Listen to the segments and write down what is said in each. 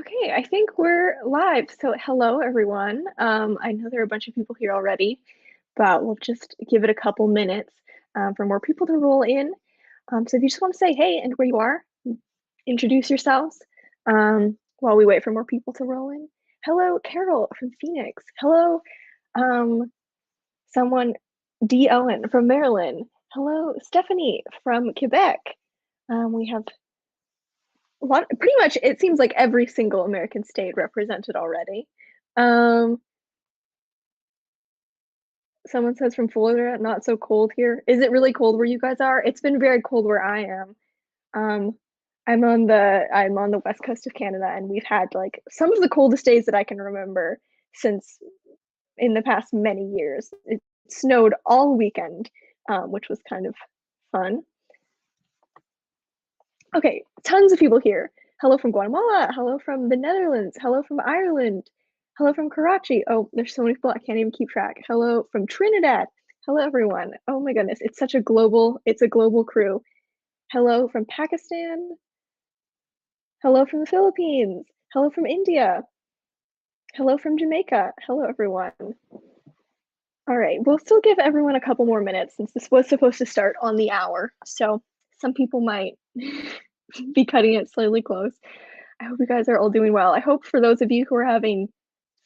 Okay, I think we're live. So hello, everyone. I know there are a bunch of people here already, but we'll just give it a couple minutes for more people to roll in. So if you just want to say hey and where you are, introduce yourselves while we wait for more people to roll in. Hello, Carol from Phoenix. Hello, um, someone, D. Owen from Maryland. Hello, Stephanie from Quebec. We have pretty much it seems like every single American state represented already. Um, Someone says from Florida, not so cold here. Is it really cold where you guys are? It's been very cold where I am. Um, I'm on the west coast of Canada, and we've had like some of the coldest days that I can remember since in the past many years. It snowed all weekend, which was kind of fun. Okay, tons of people here. Hello from Guatemala. Hello from the Netherlands. Hello from Ireland. Hello from Karachi. Oh, there's so many people I can't even keep track. Hello from Trinidad. Hello everyone. Oh my goodness, it's a global crew. Hello from Pakistan. Hello from the Philippines. Hello from India. Hello from Jamaica. Hello everyone. All right, we'll still give everyone a couple more minutes since this was supposed to start on the hour. So some people might be cutting it slightly close. I hope you guys are all doing well. I hope for those of you who are having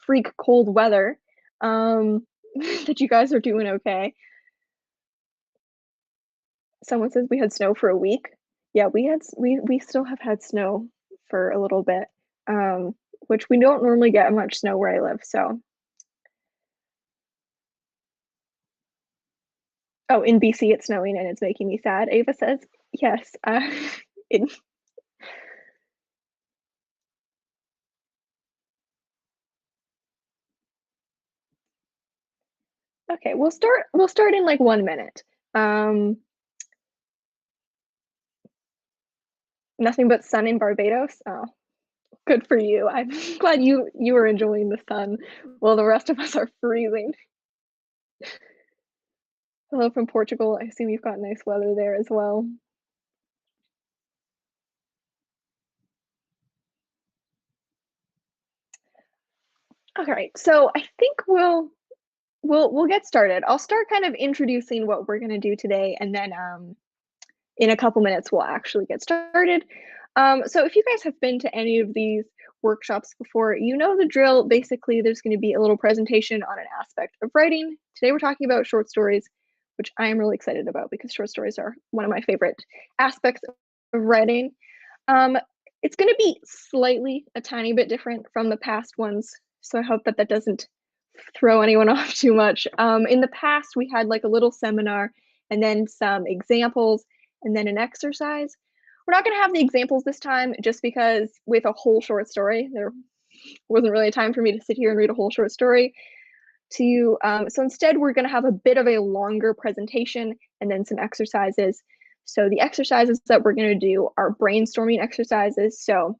freak cold weather, that you guys are doing okay. Someone says we had snow for a week. Yeah, we still have had snow for a little bit, which we don't normally get much snow where I live. So, oh, in BC it's snowing and it's making me sad. Ava says yes. In, okay, we'll start in like 1 minute. Um, Nothing but sun in Barbados. Oh, good for you. I'm glad you are enjoying the sun while the rest of us are freezing. Hello from Portugal. I assume you've got nice weather there as well. All right, so I think we'll get started. I'll start kind of introducing what we're gonna do today, and then in a couple minutes we'll actually get started. So if you guys have been to any of these workshops before, you know the drill. Basically, there's going to be a little presentation on an aspect of writing. Today we're talking about short stories, which I am really excited about because short stories are one of my favorite aspects of writing. Um, it's going to be slightly a tiny bit different from the past ones, so I hope that that doesn't throw anyone off too much. In the past, we had like a little seminar and then some examples and then an exercise. We're not going to have the examples this time just because with a whole short story, there wasn't really a time for me to sit here and read a whole short story to you. So instead, we're going to have a bit of a longer presentation and then some exercises. So the exercises that we're going to do are brainstorming exercises. So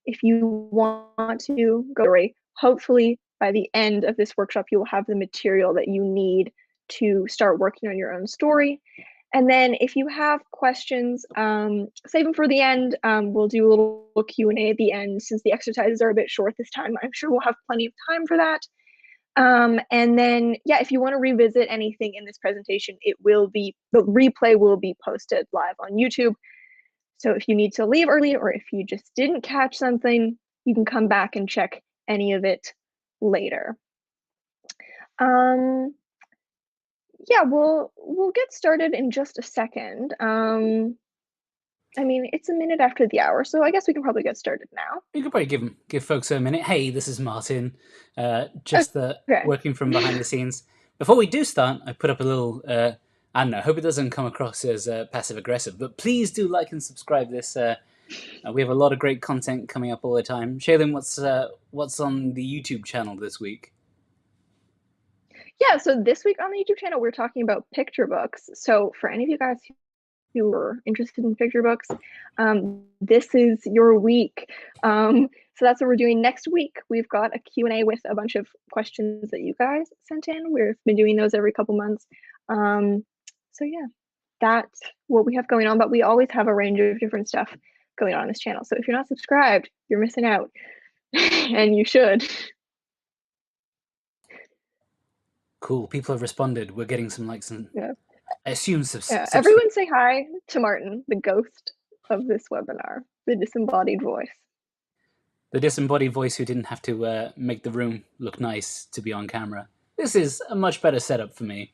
if you want to go, hopefully by the end of this workshop, you will have the material that you need to start working on your own story. And then if you have questions, save them for the end. We'll do a little Q&A at the end. Since the exercises are a bit short this time, I'm sure we'll have plenty of time for that. And then, yeah, if you want to revisit anything in this presentation, the replay will be posted live on YouTube. So if you need to leave early or if you just didn't catch something, you can come back and check any of it later. Yeah, we'll get started in just a second. I mean, it's a minute after the hour, so I guess we can probably get started now. You could probably give folks a minute. Hey, this is Martin, Okay. working from behind the scenes. Before we do start, I put up a little. I don't know. Hope it doesn't come across as passive aggressive, but please do like and subscribe this. We have a lot of great content coming up all the time. Shaelin, what's on the YouTube channel this week? Yeah, so this week on the YouTube channel, we're talking about picture books. So for any of you guys who are interested in picture books, this is your week. So that's what we're doing next week. We've got a Q&A with a bunch of questions that you guys sent in. We've been doing those every couple months. So yeah, that's what we have going on, but we always have a range of different stuff going on this channel. So if you're not subscribed, you're missing out. And you should. Cool. People have responded. We're getting some likes and Yeah. I assume Yeah. subscribe. Everyone say hi to Martin, the ghost of this webinar, the disembodied voice. The disembodied voice who didn't have to make the room look nice to be on camera. This is a much better setup for me.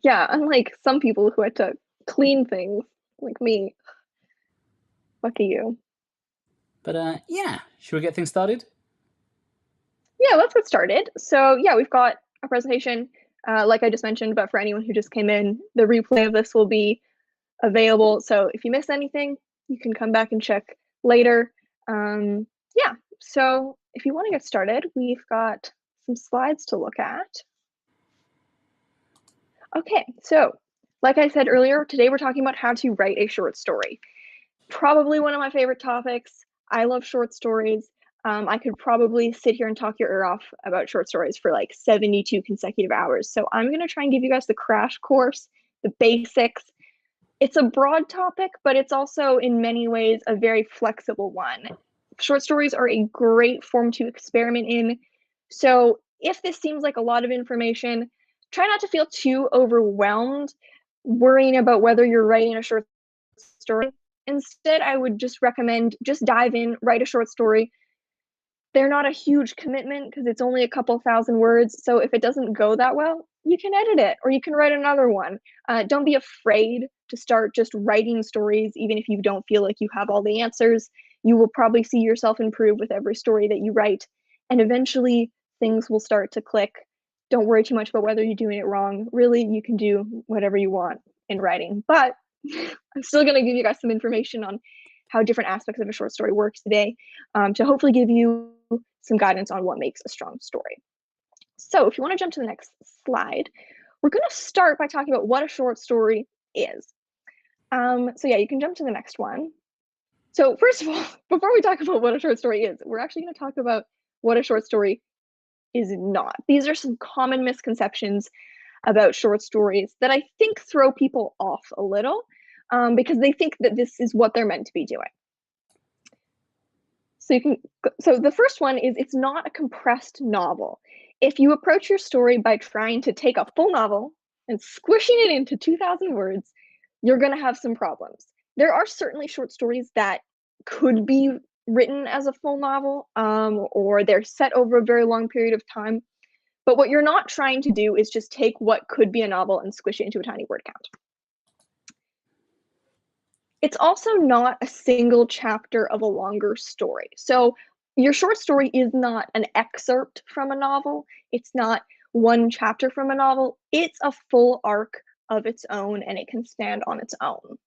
Yeah, unlike some people who had to clean things, like me. Lucky you. But yeah, should we get things started? Yeah, let's get started. So yeah, we've got a presentation, like I just mentioned, but for anyone who just came in, the replay of this will be available. So if you miss anything, you can come back and check later. Yeah, so if you want to get started, we've got some slides to look at. Okay, so like I said earlier, today we're talking about how to write a short story. Probably one of my favorite topics. I love short stories. I could probably sit here and talk your ear off about short stories for like 72 consecutive hours. So I'm going to try and give you guys the crash course, the basics. It's a broad topic, but it's also in many ways a very flexible one. Short stories are a great form to experiment in. So if this seems like a lot of information, try not to feel too overwhelmed worrying about whether you're writing a short story. Instead, I would just recommend just dive in, write a short story. They're not a huge commitment because it's only a couple thousand words. So if it doesn't go that well, you can edit it or you can write another one. Don't be afraid to start just writing stories, even if you don't feel like you have all the answers. You will probably see yourself improve with every story that you write. And eventually, things will start to click. Don't worry too much about whether you're doing it wrong. Really, you can do whatever you want in writing. But I'm still going to give you guys some information on how different aspects of a short story works today to hopefully give you some guidance on what makes a strong story. So if you want to jump to the next slide, we're going to start by talking about what a short story is. So yeah, you can jump to the next one. So first of all, before we talk about what a short story is, we're actually going to talk about what a short story is not. These are some common misconceptions about short stories that I think throw people off a little because they think that this is what they're meant to be doing. So the first one is it's not a compressed novel. If you approach your story by trying to take a full novel and squishing it into 2,000 words, you're going to have some problems. There are certainly short stories that could be written as a full novel, or they're set over a very long period of time. But what you're not trying to do is just take what could be a novel and squish it into a tiny word count. It's also not a single chapter of a longer story. So your short story is not an excerpt from a novel. It's not one chapter from a novel. It's a full arc of its own, and it can stand on its own.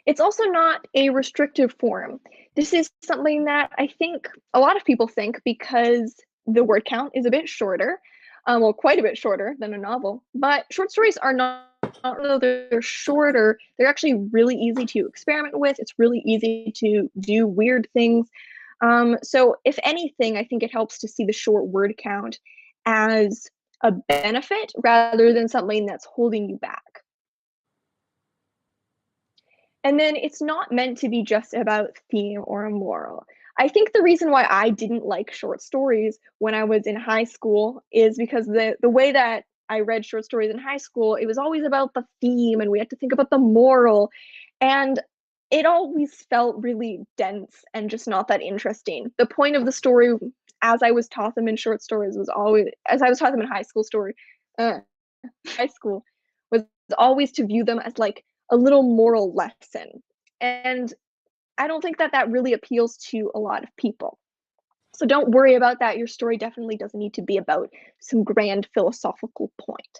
It's also not a restrictive form. This is something that I think a lot of people think because the word count is a bit shorter, well, quite a bit shorter than a novel, but short stories are not though they're shorter, they're actually really easy to experiment with. It's really easy to do weird things. So if anything, I think it helps to see the short word count as a benefit rather than something that's holding you back. And then it's not meant to be just about theme or a moral. I think the reason why I didn't like short stories when I was in high school is because the way that I read short stories in high school, it was always about the theme and we had to think about the moral. And it always felt really dense and just not that interesting. The point of the story, as I was taught them in short stories, was always, as I was taught them in high school, was always to view them as like a little moral lesson. And I don't think that that really appeals to a lot of people. So don't worry about that. Your story definitely doesn't need to be about some grand philosophical point.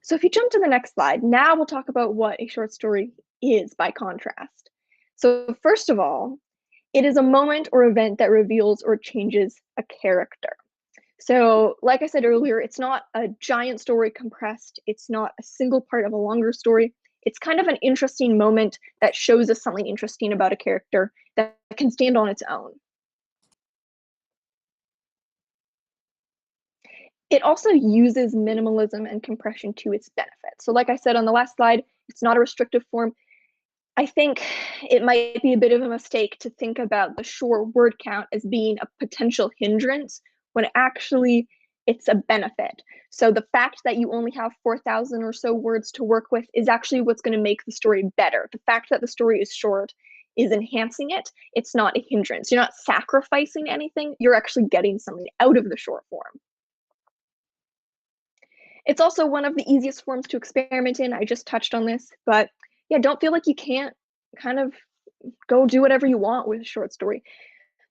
So if you jump to the next slide, now we'll talk about what a short story is by contrast. So first of all, it is a moment or event that reveals or changes a character. So like I said earlier, it's not a giant story compressed. It's not a single part of a longer story. It's kind of an interesting moment that shows us something interesting about a character that can stand on its own. It also uses minimalism and compression to its benefit. So like I said on the last slide, it's not a restrictive form. I think it might be a bit of a mistake to think about the short word count as being a potential hindrance when actually it's a benefit. So the fact that you only have 4,000 or so words to work with is actually what's going to make the story better. The fact that the story is short is enhancing it. It's not a hindrance. You're not sacrificing anything. You're actually getting something out of the short form. It's also one of the easiest forms to experiment in. I just touched on this, but yeah, don't feel like you can't kind of go do whatever you want with a short story.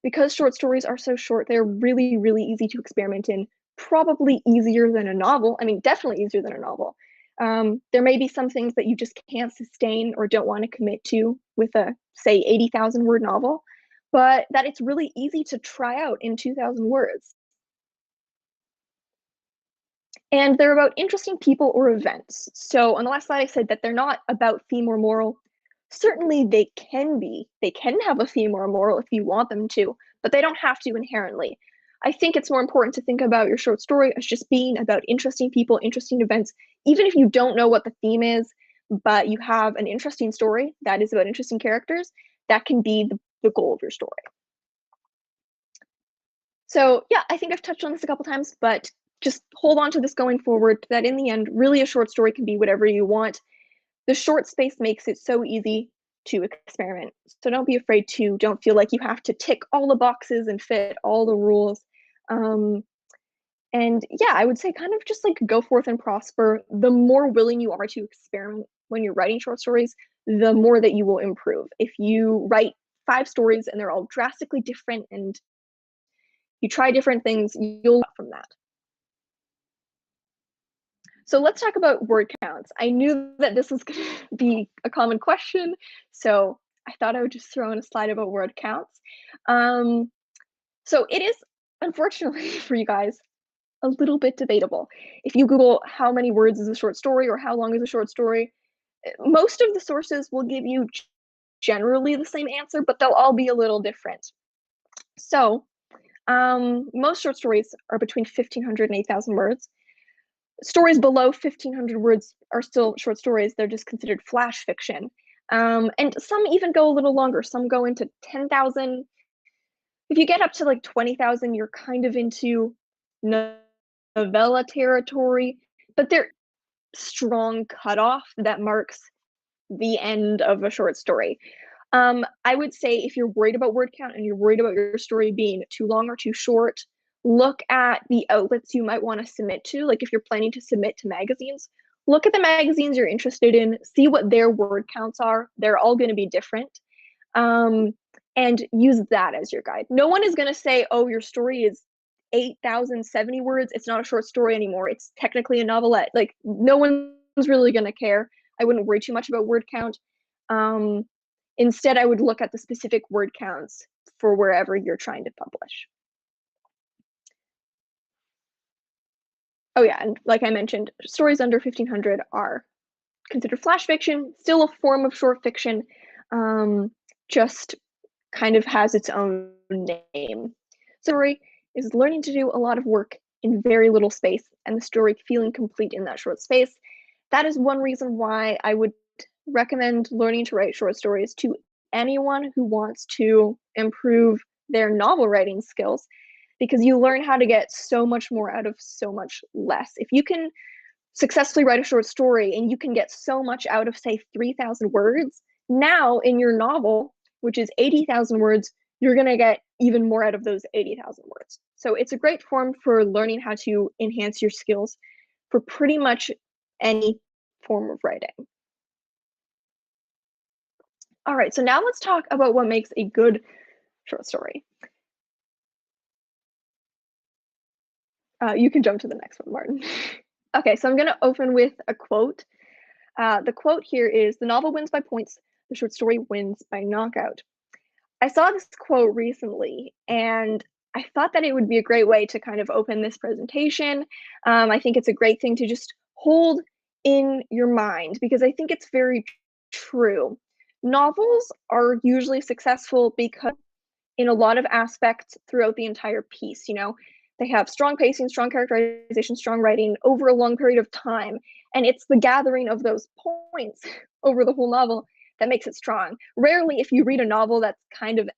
Because short stories are so short, they're really, really easy to experiment in, probably easier than a novel. I mean, definitely easier than a novel. There may be some things that you just can't sustain or don't want to commit to with a, say, 80,000 word novel, but that it's really easy to try out in 2,000 words. And they're about interesting people or events. So on the last slide, I said that they're not about theme or moral. Certainly, they can be. They can have a theme or a moral if you want them to, but they don't have to inherently. I think it's more important to think about your short story as just being about interesting people, interesting events, even if you don't know what the theme is, but you have an interesting story that is about interesting characters, that can be the goal of your story. So yeah, I think I've touched on this a couple times, but just hold on to this going forward, that in the end, really a short story can be whatever you want. The short space makes it so easy to experiment. So don't be afraid to, don't feel like you have to tick all the boxes and fit all the rules. Um, and yeah, I would say kind of just like go forth and prosper. The more willing you are to experiment when you're writing short stories, the more that you will improve. If you write 5 stories and they're all drastically different and you try different things, you'll learn from that. So let's talk about word counts. I knew that this was going to be a common question, so I thought I would just throw in a slide about word counts. Um, so it is, unfortunately for you guys, a little bit debatable. If you Google how many words is a short story or how long is a short story, most of the sources will give you generally the same answer, but they'll all be a little different. So most short stories are between 1,500 and 8,000 words. Stories below 1,500 words are still short stories. They're just considered flash fiction. And some even go a little longer. Some go into 10,000. If you get up to like 20,000, you're kind of into novella territory, but there's strong cutoff that marks the end of a short story. I would say if you're worried about word count and you're worried about your story being too long or too short, look at the outlets you might want to submit to. Like if you're planning to submit to magazines, look at the magazines you're interested in, see what their word counts are. They're all going to be different. And use that as your guide. No one is going to say, oh, your story is 8,070 words. It's not a short story anymore. It's technically a novelette. Like no one's really going to care. I wouldn't worry too much about word count. Instead, I would look at the specific word counts for wherever you're trying to publish. Oh yeah, and like I mentioned, stories under 1,500 are considered flash fiction, still a form of short fiction, just kind of has its own name. Story is learning to do a lot of work in very little space and the story feeling complete in that short space. That is one reason why I would recommend learning to write short stories to anyone who wants to improve their novel writing skills, because you learn how to get so much more out of so much less. If you can successfully write a short story and you can get so much out of, say, 3,000 words, now in your novel, which is 80,000 words, you're going to get even more out of those 80,000 words. So it's a great form for learning how to enhance your skills for pretty much any form of writing. All right, so now let's talk about what makes a good short story. You can jump to the next one, Martin. Okay, so I'm going to open with a quote. The quote here is, "The novel wins by points, the short story wins by knockout." I saw this quote recently, and I thought that it would be a great way to kind of open this presentation. I think it's a great thing to just hold in your mind because I think it's very true. Novels are usually successful because in a lot of aspects throughout the entire piece, they have strong pacing, strong characterization, strong writing over a long period of time. And it's the gathering of those points over the whole novel that makes it strong. Rarely, if you read a novel that's kind of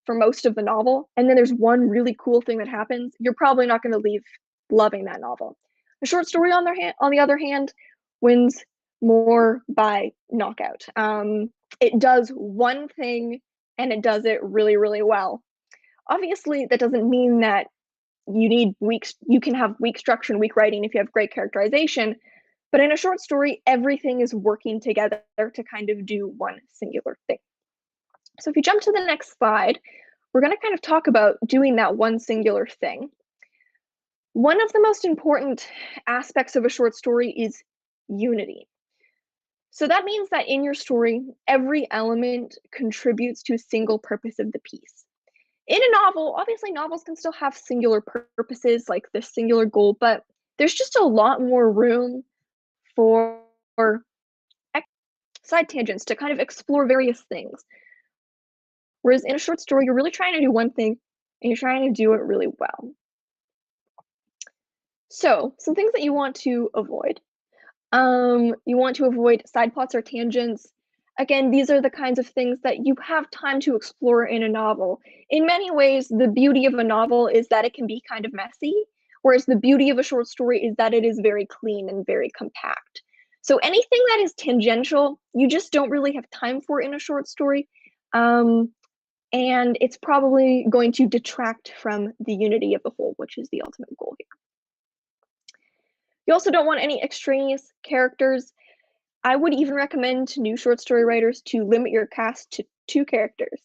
for most of the novel, and then there's one really cool thing that happens, you're probably not going to leave loving that novel. A short story, on the other hand, wins more by knockout. It does one thing and it does it really, really well. Obviously, that doesn't mean that you can have weak structure and weak writing if you have great characterization, but in a short story, everything is working together to kind of do one singular thing. So if you jump to the next slide, we're going to kind of talk about doing that one singular thing. One of the most important aspects of a short story is unity. So that means that in your story, every element contributes to a single purpose of the piece. In a novel, obviously novels can still have singular purposes, like the singular goal, but there's just a lot more room for side tangents to kind of explore various things. Whereas in a short story, you're really trying to do one thing and you're trying to do it really well. So, some things that you want to avoid. You want to avoid side plots or tangents. Again, these are the kinds of things that you have time to explore in a novel. In many ways, the beauty of a novel is that it can be kind of messy, whereas the beauty of a short story is that it is very clean and very compact. So anything that is tangential, you just don't really have time for in a short story. And it's probably going to detract from the unity of the whole, which is the ultimate goal here. You also don't want any extraneous characters. I would even recommend to new short story writers to limit your cast to 2 characters.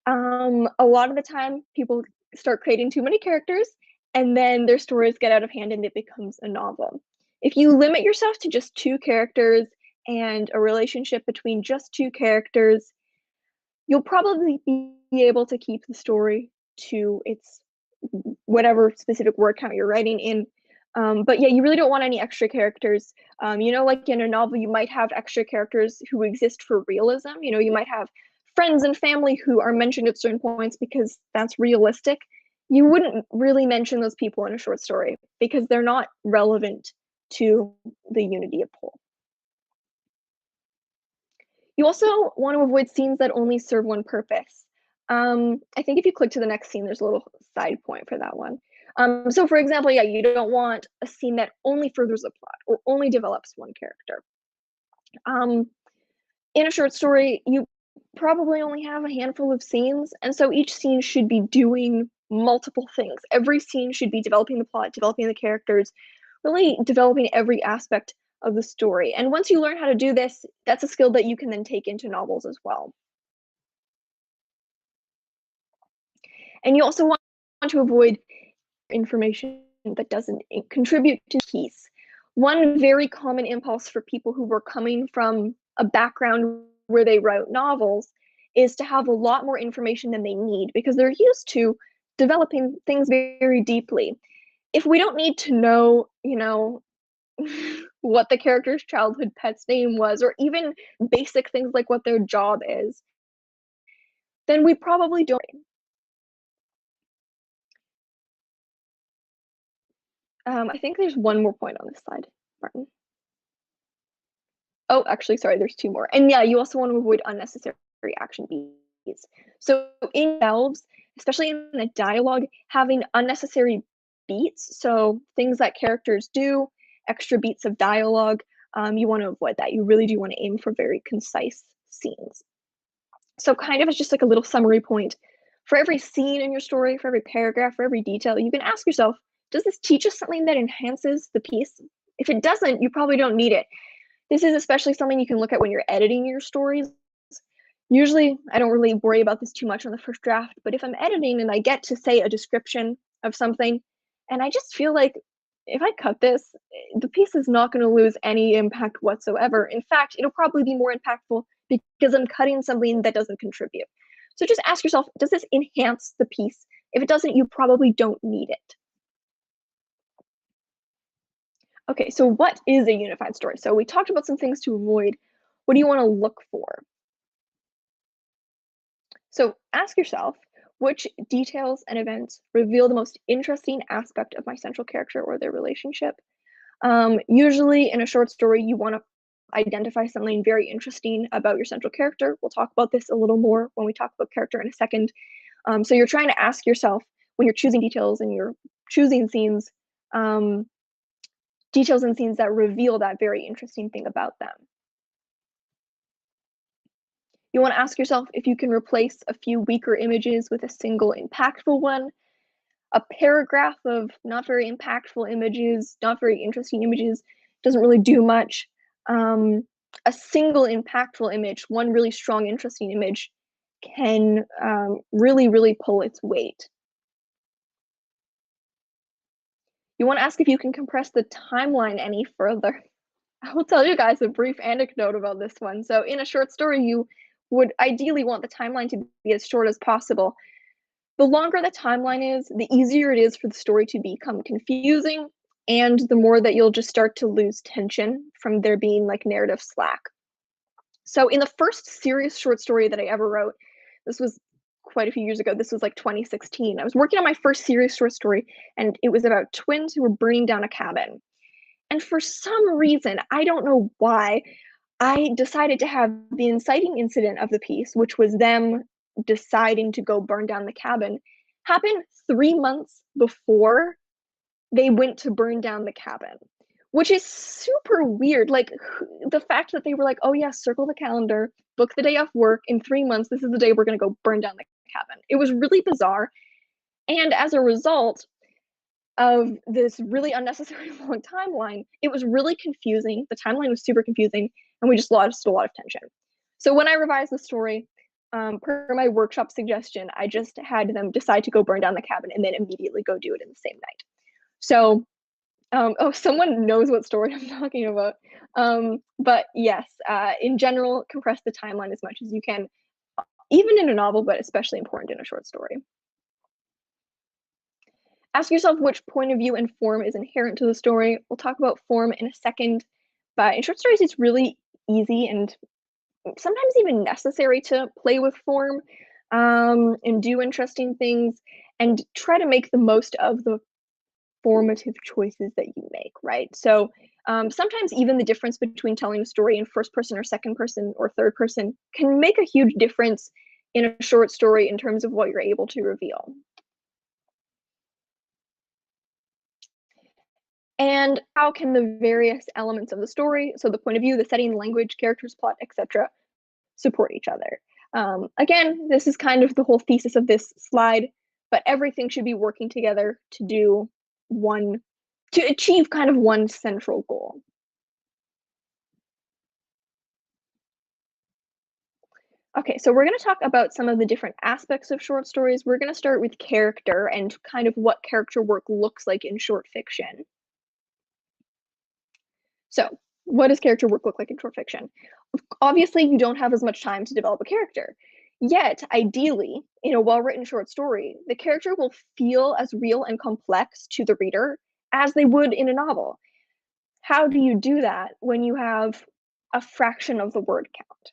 A lot of the time, people start creating too many characters, and then their stories get out of hand and it becomes a novel. If you limit yourself to just 2 characters and a relationship between just 2 characters, you'll probably be able to keep the story to its whatever specific word count you're writing in. But yeah, you really don't want any extra characters. Like in a novel, you might have extra characters who exist for realism. You might have friends and family who are mentioned at certain points because that's realistic. You wouldn't really mention those people in a short story because they're not relevant to the unity of whole. You also want to avoid scenes that only serve one purpose. I think if you click to the next scene, there's a little side point for that one. So for example, yeah, you don't want a scene that only furthers a plot or only develops one character. In a short story, you probably only have a handful of scenes, and so each scene should be doing multiple things. Every scene should be developing the plot, developing the characters, really developing every aspect of the story. And once you learn how to do this, that's a skill that you can then take into novels as well. And you also want to avoid information that doesn't contribute to the piece. One very common impulse for people who were coming from a background where they wrote novels is to have a lot more information than they need because they're used to developing things very deeply. If we don't need to know, what the character's childhood pet's name was, or even basic things like what their job is, then we probably don't. I think there's one more point on this slide, Martin. Oh, actually, sorry, there's 2 more. And yeah, you also want to avoid unnecessary action beats. So in themselves, especially in the dialogue, having unnecessary beats, so things that characters do, extra beats of dialogue, you want to avoid that. You really do want to aim for very concise scenes. So kind of as just like a little summary point, for every scene in your story, for every paragraph, for every detail, you can ask yourself, does this teach us something that enhances the piece? If it doesn't, you probably don't need it. This is especially something you can look at when you're editing your stories. Usually, I don't really worry about this too much on the first draft, but if I'm editing and I get to say a description of something, and I just feel like if I cut this, the piece is not going to lose any impact whatsoever. In fact, it'll probably be more impactful because I'm cutting something that doesn't contribute. So just ask yourself, does this enhance the piece? If it doesn't, you probably don't need it. Okay, so what is a unified story? So we talked about some things to avoid. What do you want to look for? So ask yourself, which details and events reveal the most interesting aspect of my central character or their relationship? Usually in a short story, you want to identify something very interesting about your central character. We'll talk about this a little more when we talk about character in a second. So you're trying to ask yourself when you're choosing details and you're choosing scenes, details and scenes that reveal that very interesting thing about them. You want to ask yourself if you can replace a few weaker images with a single impactful one. A paragraph of not very impactful images, not very interesting images, doesn't really do much. A single impactful image, one really strong, interesting image, can really, really pull its weight. You want to ask if you can compress the timeline any further. I will tell you guys a brief anecdote about this one. So, in a short story, you would ideally want the timeline to be as short as possible. The longer the timeline is, the easier it is for the story to become confusing, and the more that you'll just start to lose tension from there being like narrative slack. So, in the first serious short story that I ever wrote, this was quite a few years ago, this was like 2016. I was working on my first serious short story, and it was about twins who were burning down a cabin. And for some reason, I don't know why, I decided to have the inciting incident of the piece, which was them deciding to go burn down the cabin, happen 3 months before they went to burn down the cabin, which is super weird. Like, the fact that they were like, "Oh, yeah, circle the calendar, book the day off work. In 3 months, this is the day we're gonna go burn down the cabin." It was really bizarre, and as a result of this really unnecessary long timeline, it was really confusing. The timeline was super confusing, and we just lost a lot of tension. So when I revised the story, per my workshop suggestion, I just had them decide to go burn down the cabin and then immediately go do it in the same night. So, oh, someone knows what story I'm talking about. But yes, in general, compress the timeline as much as you can, even in a novel, but especially important in a short story. Ask yourself which point of view and form is inherent to the story. We'll talk about form in a second, but in short stories, it's really easy and sometimes even necessary to play with form, and do interesting things and try to make the most of the formative choices that you make, right? So sometimes even the difference between telling a story in first person or second person or third person can make a huge difference in a short story in terms of what you're able to reveal. And how can the various elements of the story, so the point of view, the setting, language, characters, plot, etc., support each other? Again, this is kind of the whole thesis of this slide, but everything should be working together to do one, to achieve kind of one central goal. Okay, so we're going to talk about some of the different aspects of short stories. We're going to start with character and kind of what character work looks like in short fiction. So, what does character work look like in short fiction? Obviously, you don't have as much time to develop a character. Yet, ideally, in a well written short story, the character will feel as real and complex to the reader as they would in a novel. How do you do that when you have a fraction of the word count?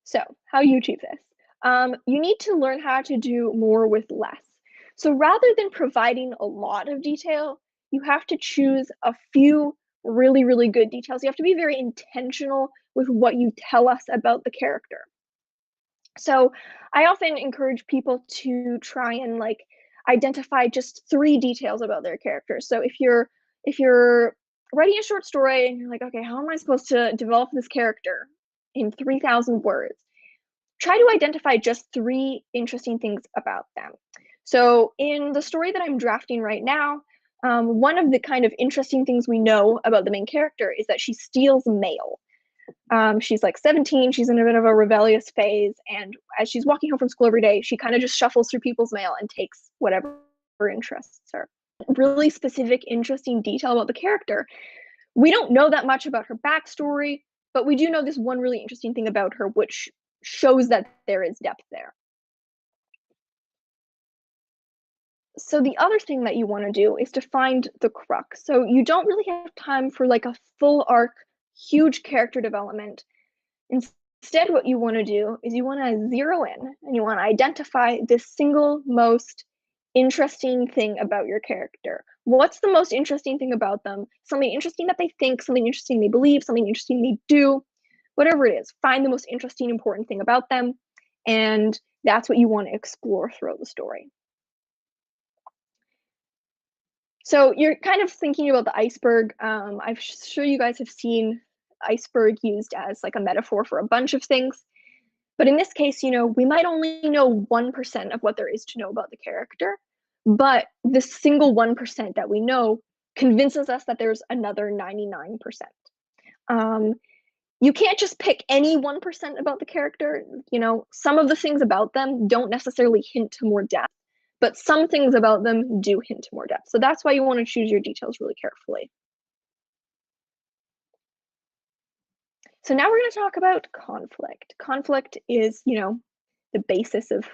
So, how do you achieve this? You need to learn how to do more with less. So, rather than providing a lot of detail, you have to choose a few really, really good details. You have to be very intentional with what you tell us about the character. So, I often encourage people to try and like identify just 3 details about their characters. So, if you're writing a short story and you're like, okay, how am I supposed to develop this character in 3,000 words? Try to identify just 3 interesting things about them. So, in the story that I'm drafting right now, one of the kind of interesting things we know about the main character is that she steals mail. She's like 17, she's in a bit of a rebellious phase, and as she's walking home from school every day, she kind of just shuffles through people's mail and takes whatever interests her. Really specific, interesting detail about the character. We don't know that much about her backstory, but we do know this one really interesting thing about her, which shows that there is depth there. So the other thing that you want to do is to find the crux. So you don't really have time for like a full arc, huge character development. Instead, what you want to do is you want to zero in and you want to identify this single most interesting thing about your character. What's the most interesting thing about them? Something interesting that they think, something interesting they believe, something interesting they do, whatever it is. Find the most interesting, important thing about them, and that's what you want to explore throughout the story. So you're kind of thinking about the iceberg. I'm sure you guys have seen iceberg used as like a metaphor for a bunch of things. But in this case, we might only know 1% of what there is to know about the character, but the single 1% that we know convinces us that there's another 99%. You can't just pick any 1% about the character. Some of the things about them don't necessarily hint to more depth, but some things about them do hint to more depth. So that's why you want to choose your details really carefully. So now we're going to talk about conflict. Conflict is, the basis of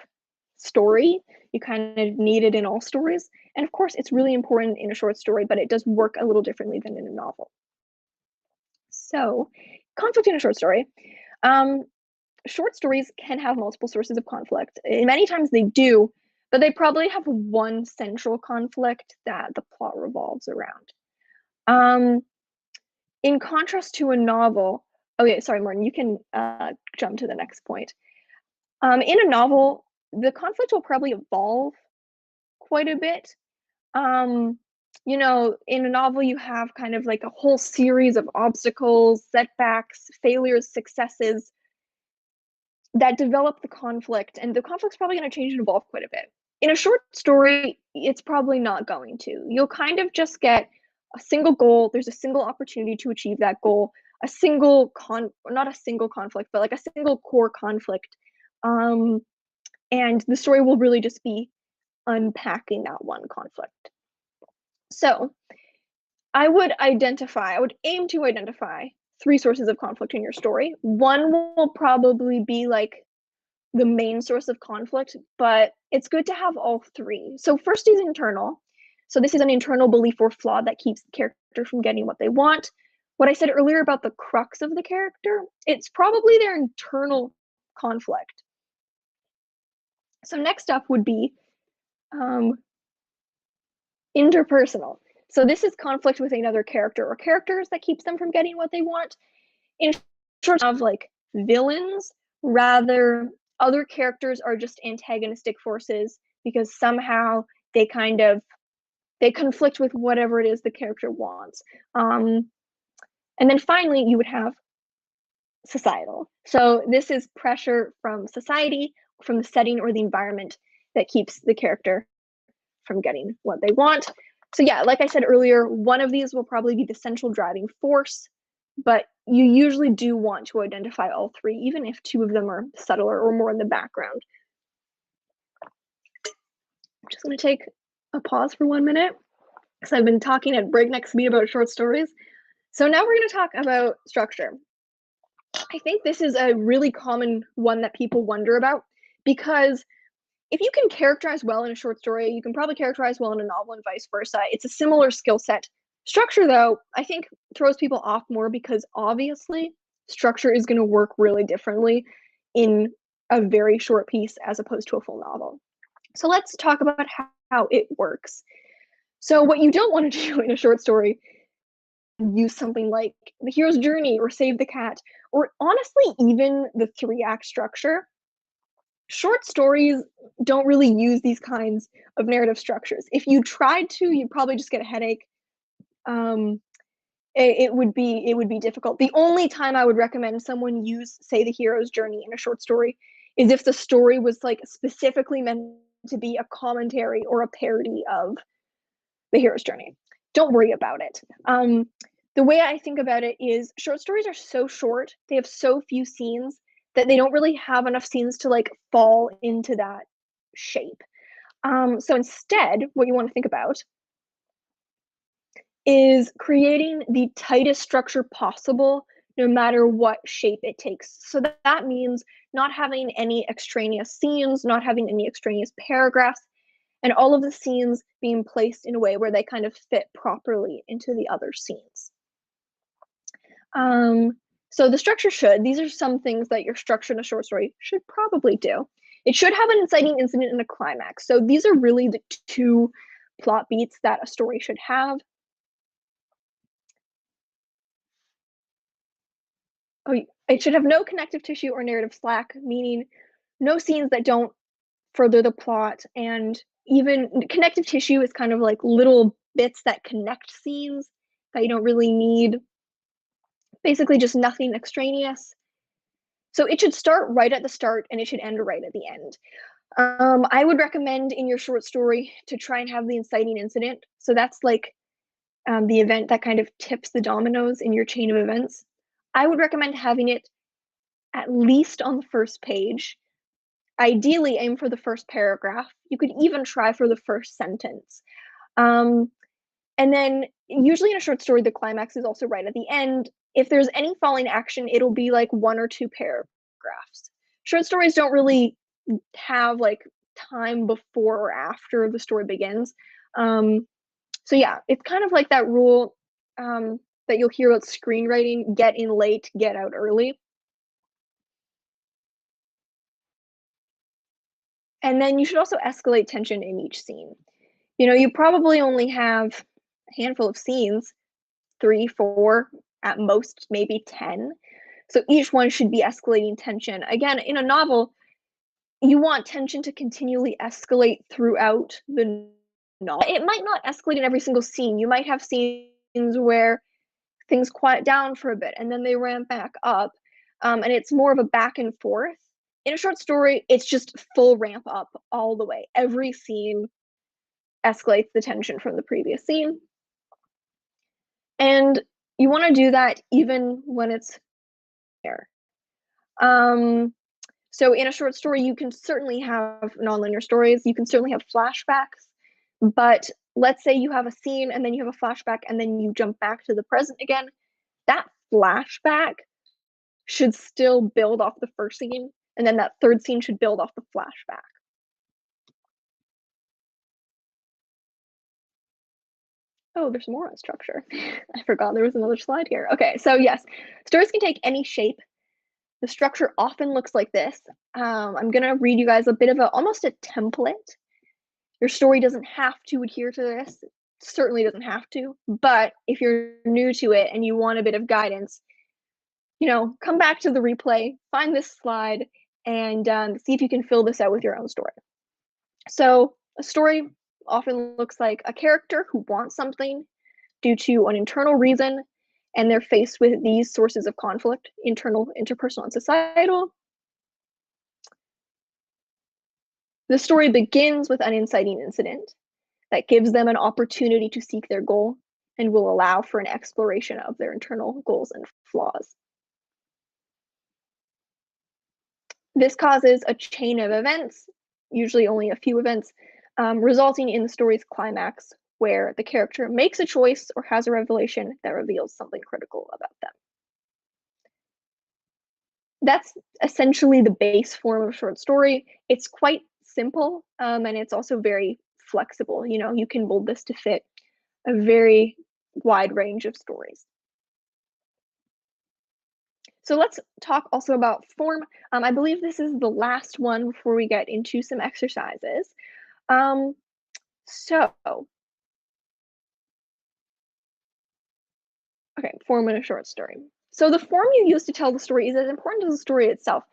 story. You kind of need it in all stories. And of course, it's really important in a short story, but it does work a little differently than in a novel. So, conflict in a short story. Short stories can have multiple sources of conflict. And many times they do, but they probably have one central conflict that the plot revolves around. In contrast to a novel, okay, sorry, Martin, you can jump to the next point. In a novel, the conflict will probably evolve quite a bit. In a novel, you have kind of like a whole series of obstacles, setbacks, failures, successes that develop the conflict, and the conflict's probably going to change and evolve quite a bit. In a short story, it's probably not going to. You'll kind of just get a single goal. There's a single opportunity to achieve that goal, not a single conflict, but like a single core conflict. And the story will really just be unpacking that one conflict. So I would aim to identify 3 sources of conflict in your story. One will probably be like the main source of conflict, but it's good to have all 3. So first is internal. So this is an internal belief or flaw that keeps the character from getting what they want. What I said earlier about the crux of the character, it's probably their internal conflict. So next up would be interpersonal. So this is conflict with another character or characters that keeps them from getting what they want. In short, of like villains, rather other characters are just antagonistic forces because somehow they conflict with whatever it is the character wants. And then finally, you would have societal. So this is pressure from society, from the setting or the environment that keeps the character from getting what they want. So yeah, like I said earlier, one of these will probably be the central driving force, but you usually do want to identify all 3, even if 2 of them are subtler or more in the background. I'm just going to take a pause for 1 minute because I've been talking at breakneck speed about short stories. So now we're going to talk about structure. I think this is a really common one that people wonder about because if you can characterize well in a short story, you can probably characterize well in a novel and vice versa. It's a similar skill set. Structure, though, I think throws people off more because obviously structure is going to work really differently in a very short piece as opposed to a full novel. So let's talk about how it works. So what you don't want to do in a short story, use something like the hero's journey or save the cat, or honestly, even the 3-act structure. Short stories don't really use these kinds of narrative structures. If you tried to, you'd probably just get a headache. It would be difficult. The only time I would recommend someone use, say, the hero's journey in a short story is if the story was like specifically meant to be a commentary or a parody of the hero's journey. Don't worry about it. The way I think about it is short stories are so short, they have so few scenes that they don't really have enough scenes to like fall into that shape. So instead, what you want to think about is creating the tightest structure possible, no matter what shape it takes. So that means not having any extraneous scenes, not having any extraneous paragraphs, and all of the scenes being placed in a way where they kind of fit properly into the other scenes. So the structure these are some things that your structure in a short story should probably do. It should have an inciting incident and a climax. So these are really the 2 plot beats that a story should have. Oh, it should have no connective tissue or narrative slack, meaning no scenes that don't further the plot, and even connective tissue is kind of like little bits that connect scenes that you don't really need. Basically, just nothing extraneous. So it should start right at the start and it should end right at the end. I would recommend in your short story to try and have the inciting incident. So that's like the event that kind of tips the dominoes in your chain of events. I would recommend having it at least on the first page. Ideally, aim for the first paragraph. You could even try for the first sentence. Um, and then usually in a short story, the climax is also right at the end. If there's any falling action, it'll be like 1 or 2 paragraphs. Short stories don't really have like time before or after the story begins. So yeah, it's kind of like that rule that you'll hear about screenwriting: get in late, get out early. And then you should also escalate tension in each scene. You know, you probably only have a handful of scenes, 3, 4, at most, maybe 10. So each one should be escalating tension. Again, in a novel, you want tension to continually escalate throughout the novel. It might not escalate in every single scene. You might have scenes where things quiet down for a bit and then they ramp back up. And it's more of a back and forth. In a short story, it's just full ramp up all the way. Every scene escalates the tension from the previous scene. And you want to do that even when it's there. Um, so in a short story, you can certainly have nonlinear stories. You can certainly have flashbacks. But let's say you have a scene and then you have a flashback and then you jump back to the present again. That flashback should still build off the first scene, and then that third scene should build off the flashback. Oh, there's more on structure. I forgot there was another slide here. Okay, so yes, stories can take any shape. The structure often looks like this. I'm gonna read you guys a bit of almost a template. Your story doesn't have to adhere to this. It certainly doesn't have to, but if you're new to it and you want a bit of guidance, you know, come back to the replay, find this slide, and see if you can fill this out with your own story. So a story often looks like a character who wants something due to an internal reason, and they're faced with these sources of conflict: internal, interpersonal, and societal. The story begins with an inciting incident that gives them an opportunity to seek their goal and will allow for an exploration of their internal goals and flaws. This causes a chain of events, usually only a few events, resulting in the story's climax, where the character makes a choice or has a revelation that reveals something critical about them. That's essentially the base form of a short story. It's quite simple, and it's also very flexible. You know, you can mold this to fit a very wide range of stories. So let's talk also about form. I believe this is the last one before we get into some exercises. Um, so, okay, form in a short story. So the form you use to tell the story is as important as the story itself.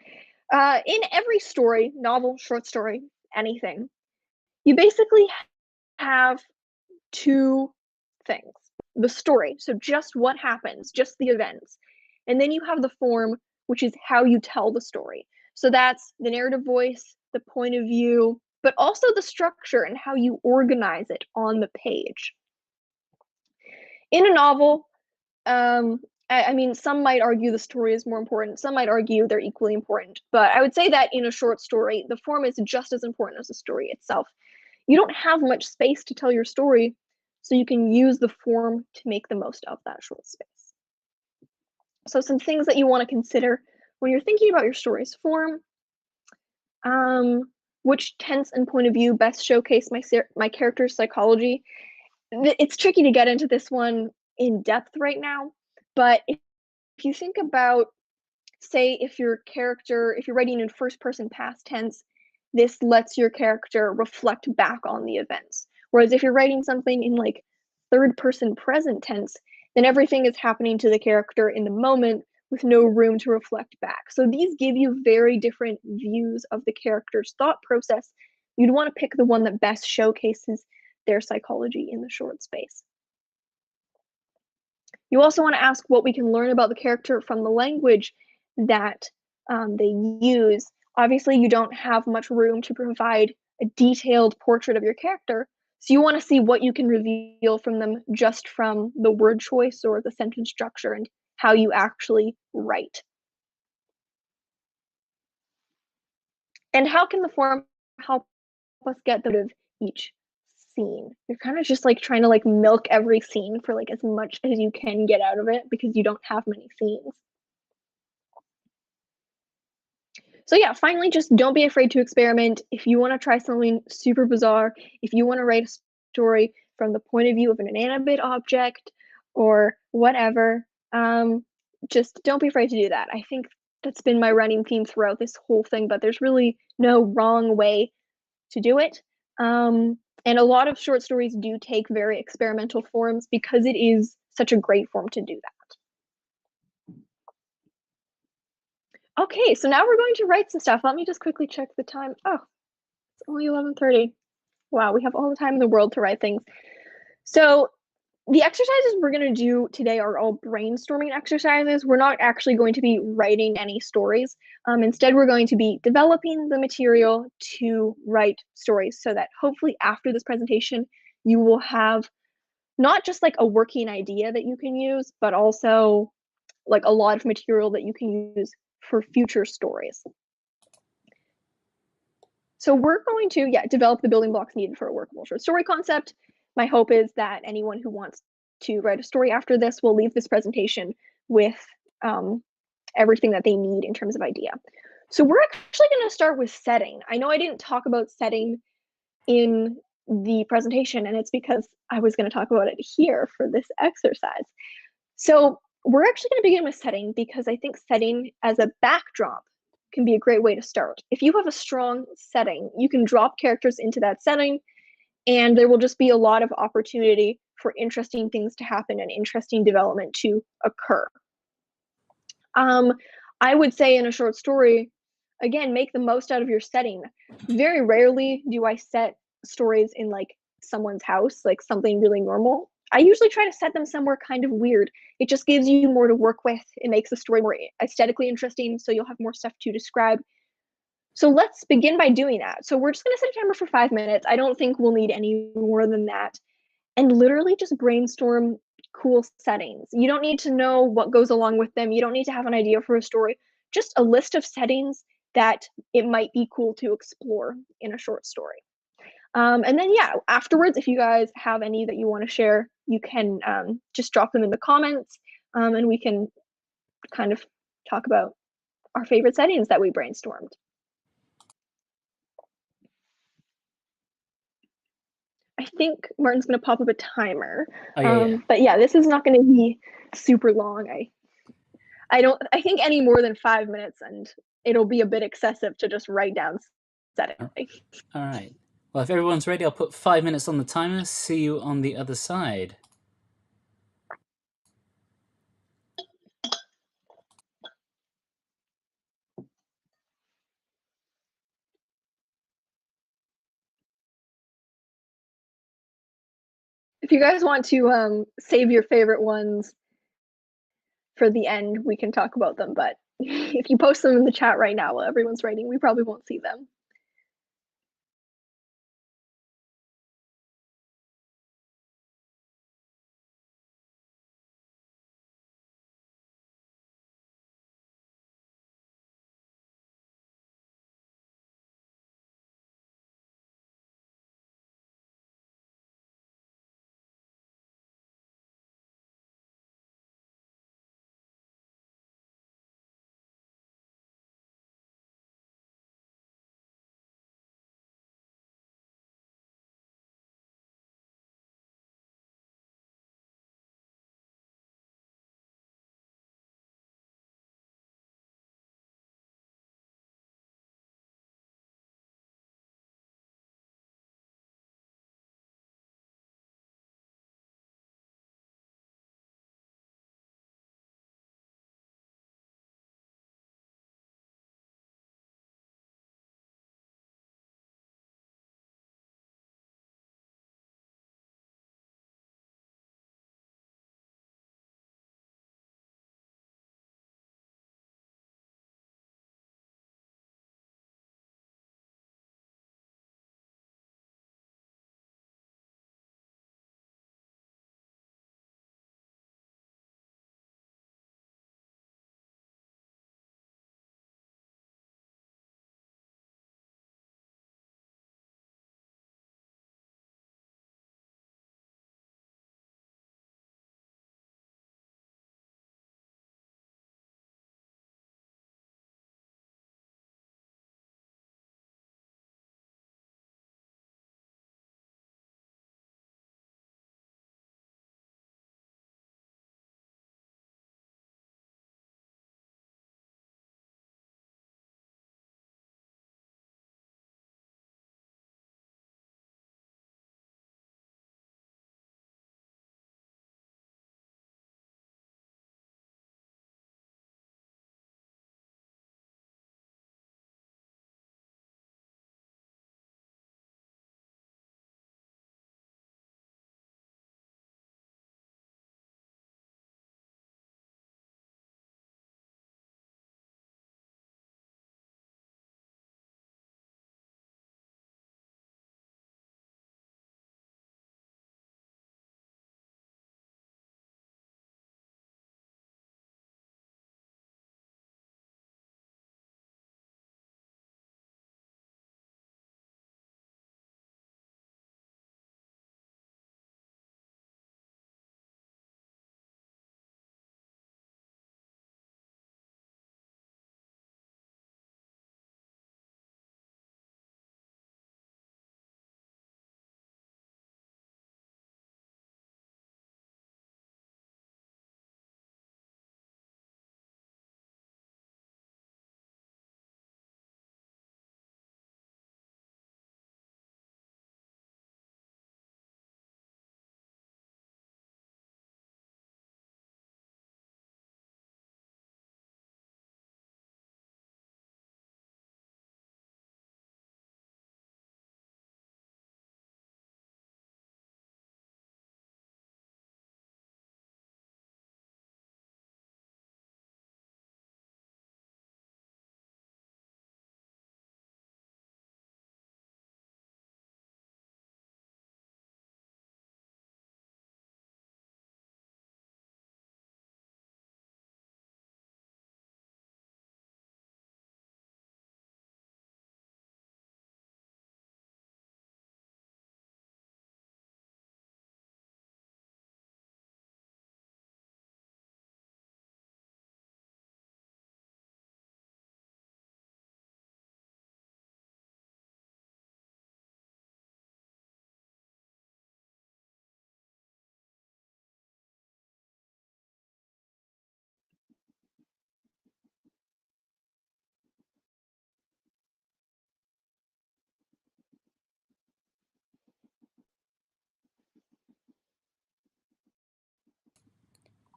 In every story, novel, short story, anything, you basically have two things: the story, so just what happens, just the events, and then you have the form, which is how you tell the story. So that's the narrative voice, the point of view, but also the structure and how you organize it on the page. In a novel, um, I mean, some might argue the story is more important, some might argue they're equally important, but I would say that in a short story, the form is just as important as the story itself. You don't have much space to tell your story, so you can use the form to make the most of that short space. So some things that you want to consider when you're thinking about your story's form: which tense and point of view best showcase my character's psychology. It's tricky to get into this one in depth right now, but if you think about, say, if you're writing in first person past tense, this lets your character reflect back on the events. Whereas if you're writing something in like third person present tense, then everything is happening to the character in the moment with no room to reflect back. So these give you very different views of the character's thought process. You'd want to pick the one that best showcases their psychology in the short space. You also want to ask what we can learn about the character from the language that they use. Obviously, you don't have much room to provide a detailed portrait of your character, so you want to see what you can reveal from them just from the word choice or the sentence structure and how you actually write. And how can the form help us get out of each scene? You're kind of just like trying to like milk every scene for like as much as you can get out of it because you don't have many scenes. So yeah, finally, just don't be afraid to experiment. If you want to try something super bizarre, if you want to write a story from the point of view of an inanimate object or whatever, just don't be afraid to do that. I think that's been my running theme throughout this whole thing, but there's really no wrong way to do it. And a lot of short stories do take very experimental forms because it is such a great form to do that. Okay, so now we're going to write some stuff. Let me just quickly check the time. Oh, it's only 11:30. Wow, we have all the time in the world to write things. So the exercises we're going to do today are all brainstorming exercises. We're not actually going to be writing any stories. Instead, we're going to be developing the material to write stories so that hopefully after this presentation, you will have not just like a working idea that you can use, but also like a lot of material that you can use for future stories. So we're going to, develop the building blocks needed for a workable short story concept. My hope is that anyone who wants to write a story after this will leave this presentation with everything that they need in terms of idea. So we're actually going to start with setting. I know I didn't talk about setting in the presentation, and it's because I was going to talk about it here for this exercise. So we're actually going to begin with setting because I think setting as a backdrop can be a great way to start. If you have a strong setting, you can drop characters into that setting, and there will just be a lot of opportunity for interesting things to happen and interesting development to occur. I would say in a short story, again, make the most out of your setting. Very rarely do I set stories in like someone's house, like something really normal. I usually try to set them somewhere kind of weird. It just gives you more to work with. It makes the story more aesthetically interesting, so you'll have more stuff to describe. So let's begin by doing that. So we're just going to set a timer for 5 minutes. I don't think we'll need any more than that. And literally just brainstorm cool settings. You don't need to know what goes along with them. You don't need to have an idea for a story. Just a list of settings that it might be cool to explore in a short story. And then, afterwards, if you guys have any that you want to share, you can just drop them in the comments and we can kind of talk about our favorite settings that we brainstormed. I think Martin's going to pop up a timer. Oh yeah. But yeah, this is not going to be super long. I think any more than 5 minutes and it'll be a bit excessive to just write down settings. All right. Well, if everyone's ready, I'll put 5 minutes on the timer. See you on the other side. If you guys want to save your favorite ones for the end, we can talk about them. But if you post them in the chat right now while everyone's writing, we probably won't see them.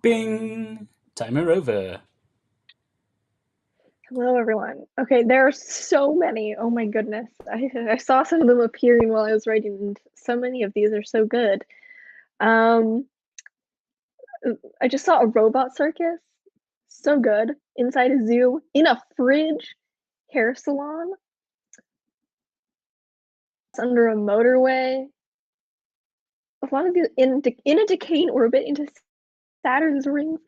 Bing! Timer over. Hello, everyone. Okay, there are so many. Oh my goodness. I saw some of them appearing while I was writing, and so many of these are so good. Um, I just saw a robot circus. So good. Inside a zoo, in a fridge, hair salon, it's under a motorway. A lot of these in a decaying orbit into Saturn's rings.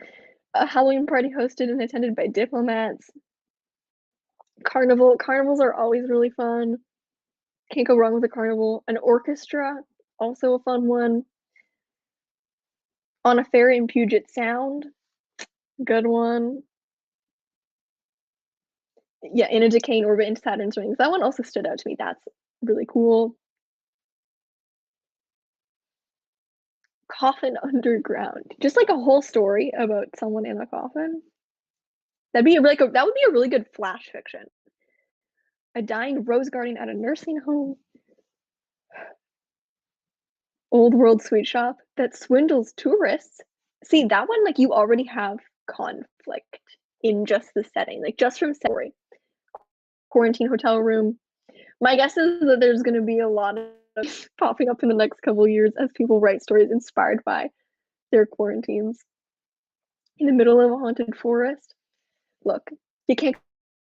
A Halloween party hosted and attended by diplomats. Carnivals are always really fun. Can't go wrong with a carnival. An orchestra, also a fun one. On a ferry in Puget Sound, good one. Yeah, in a decaying orbit into Saturn's rings. That one also stood out to me. That's really cool. Coffin underground. Just like a whole story about someone in a coffin. That would be a really good flash fiction. A dying rose garden at a nursing home. Old world sweet shop that swindles tourists. See, that one, like, you already have conflict in just the setting, like just from story. Quarantine hotel room. My guess is that there's going to be a lot of popping up in the next couple of years as people write stories inspired by their quarantines. In the middle of a haunted forest. Look, you can't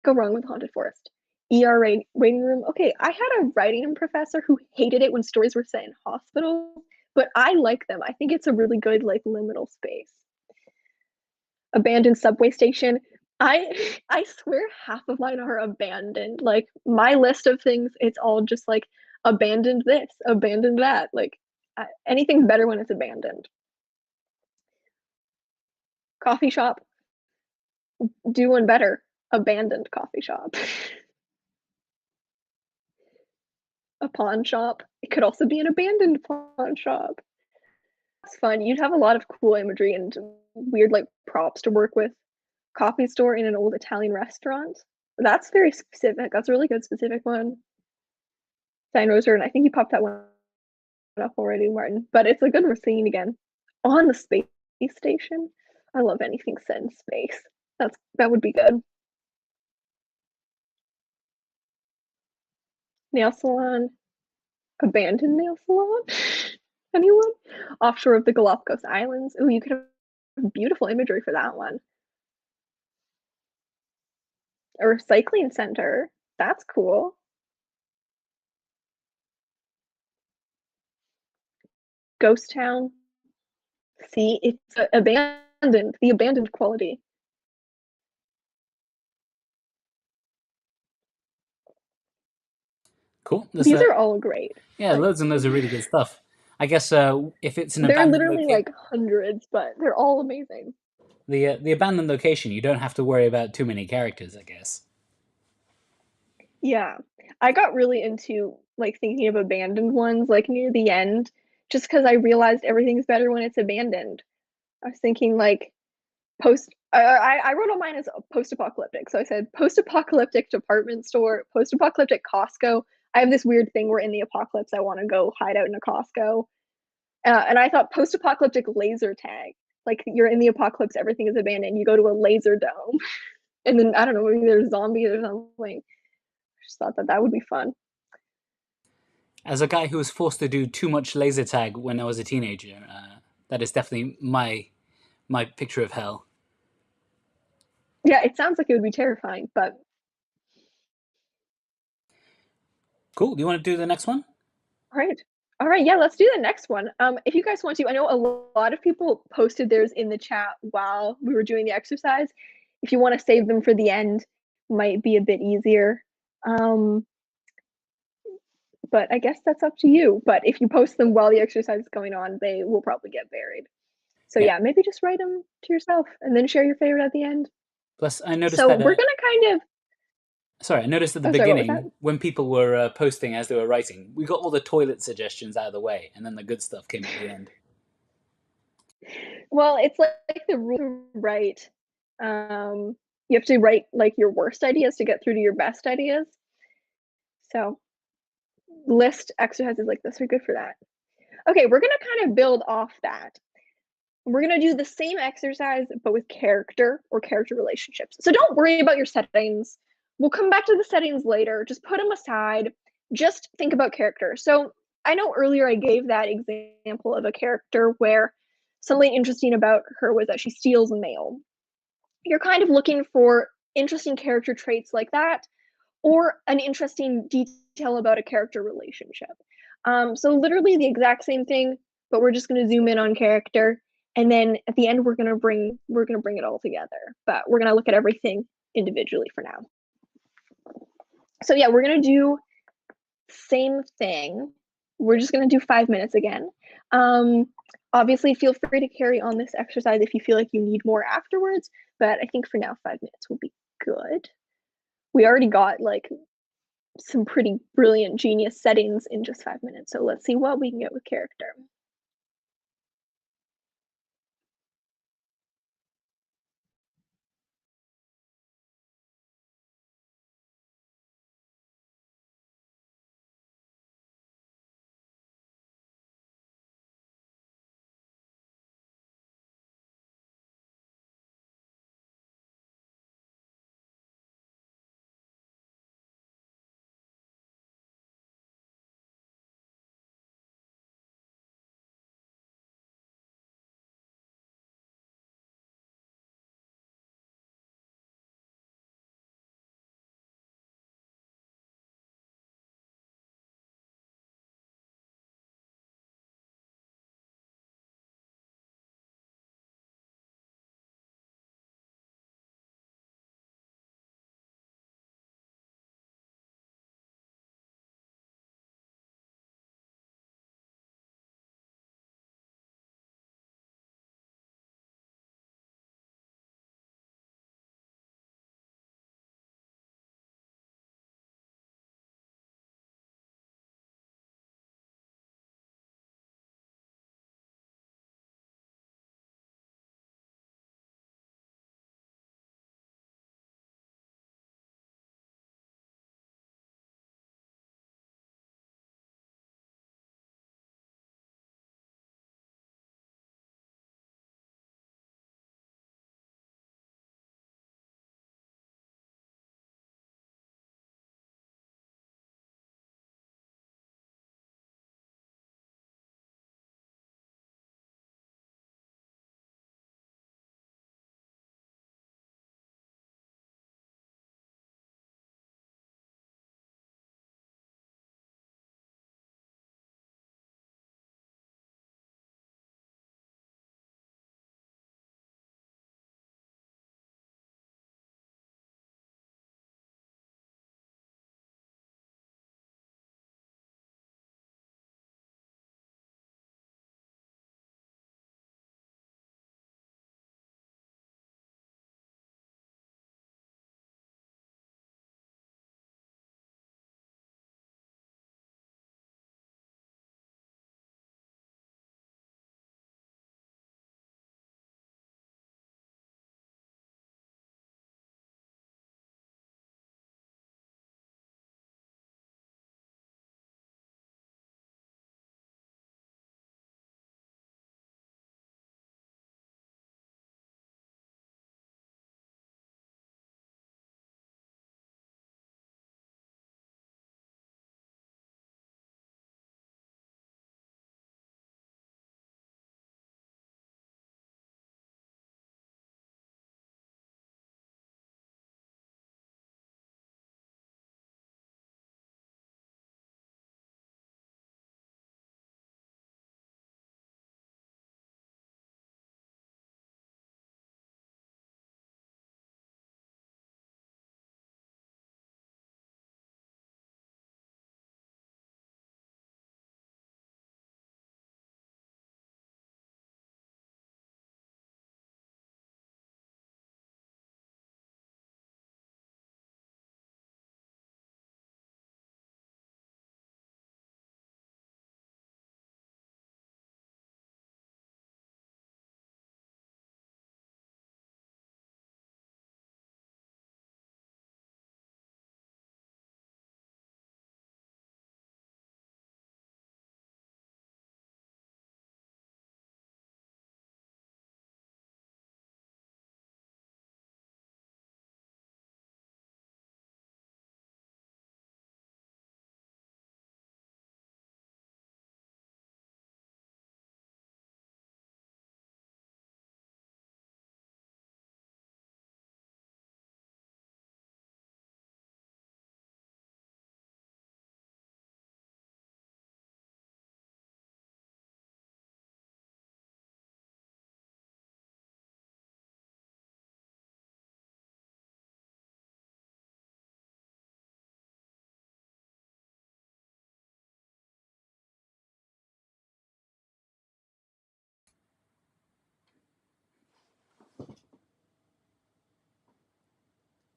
go wrong with haunted forest. Waiting room. Okay, I had a writing professor who hated it when stories were set in hospitals, but I like them. I think it's a really good, like, liminal space. Abandoned subway station. I swear half of mine are abandoned. Like, my list of things, it's all just like abandoned this, abandoned that. Like, anything's better when it's abandoned. Coffee shop. Do one better. Abandoned coffee shop. A pawn shop. It could also be an abandoned pawn shop. It's fun. You'd have a lot of cool imagery and weird, like, props to work with. Coffee store in an old Italian restaurant. That's very specific. That's a really good specific one. Sign Roser, and I think you popped that one up already, Martin. But it's a good we're seeing again. On the space station. I love anything set in space. That would be good. Nail salon. Abandoned nail salon? Anyone? Offshore of the Galapagos Islands. Oh, you could have beautiful imagery for that one. A recycling center. That's cool. Ghost town. See, it's abandoned, the abandoned quality. Cool. These are all great. Yeah, Like, loads and loads of really good stuff. I guess if it's an there are abandoned literally location, like hundreds, but they're all amazing. the abandoned location, you don't have to worry about too many characters, I guess. Yeah. I got really into like thinking of abandoned ones like near the end, just because I realized everything's better when it's abandoned. I was thinking like I wrote on mine as post-apocalyptic. So I said post-apocalyptic department store, post-apocalyptic Costco. I have this weird thing where in the apocalypse I want to go hide out in a Costco. And I thought post-apocalyptic laser tag. Like, you're in the apocalypse, everything is abandoned. You go to a laser dome, and then I don't know, maybe there's zombies or something. I just thought that would be fun. As a guy who was forced to do too much laser tag when I was a teenager, that is definitely my picture of hell. Yeah, it sounds like it would be terrifying, but Cool. Do you want to do the next one? all right. All right, yeah, let's do the next one. If you guys want to, I know a lot of people posted theirs in the chat while we were doing the exercise. If you want to save them for the end, might be a bit easier. But I guess that's up to you. But if you post them while the exercise is going on, they will probably get buried. So Yeah. yeah, maybe just write them to yourself and then share your favorite at the end. Plus, I noticed So that. we're gonna kind of. Sorry, I noticed at the Oh, sorry. What was that? beginning when people were posting as they were writing, we got all the toilet suggestions out of the way, and then the good stuff came at the end. Well, it's like the rule to write. You have to write like your worst ideas to get through to your best ideas. So list exercises like this are good for that. Okay, we're gonna kind of build off that. We're gonna do the same exercise, but with character or character relationships. So don't worry about your settings. We'll come back to the settings later. Just put them aside. Just think about character. So I know earlier I gave that example of a character where something interesting about her was that she steals mail. You're kind of looking for interesting character traits like that, or an interesting detail about a character relationship. So literally the exact same thing, but we're just going to zoom in on character, and then at the end we're gonna bring it all together. But we're gonna look at everything individually for now. So yeah, we're gonna do same thing. We're just gonna do 5 minutes again. Um, Obviously, feel free to carry on this exercise if you feel like you need more afterwards. But I think for now, 5 minutes will be good. We already got like some pretty brilliant genius settings in just 5 minutes. So let's see what we can get with character.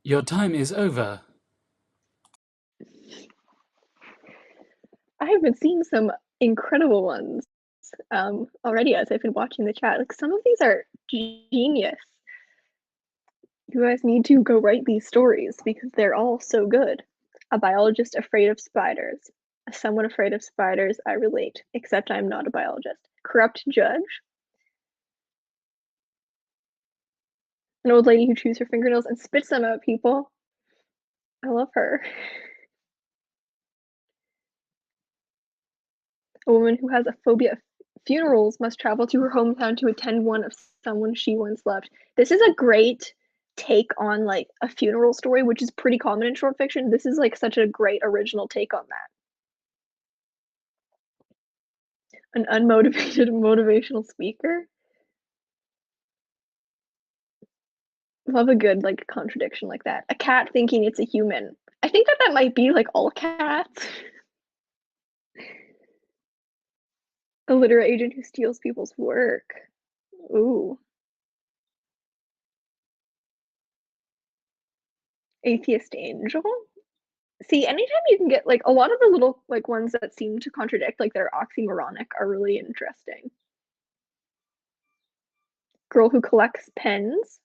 Your time is over. I have been seeing some incredible ones already as I've been watching the chat. Like some of these are genius. You guys need to go write these stories because they're all so good. A biologist afraid of spiders. Someone afraid of spiders, I relate, except I'm not a biologist. Corrupt judge. An old lady who chews her fingernails and spits them out at people. I love her. A woman who has a phobia of funerals must travel to her hometown to attend one of someone she once loved. This is a great take on like a funeral story, which is pretty common in short fiction. This is like such a great original take on that. An unmotivated motivational speaker. Love a good like contradiction like that. A cat thinking it's a human. I think that might be like all cats. A literary agent who steals people's work. Ooh. Atheist angel. See, anytime you can get like a lot of the little like ones that seem to contradict, like they're oxymoronic, are really interesting. Girl who collects pens.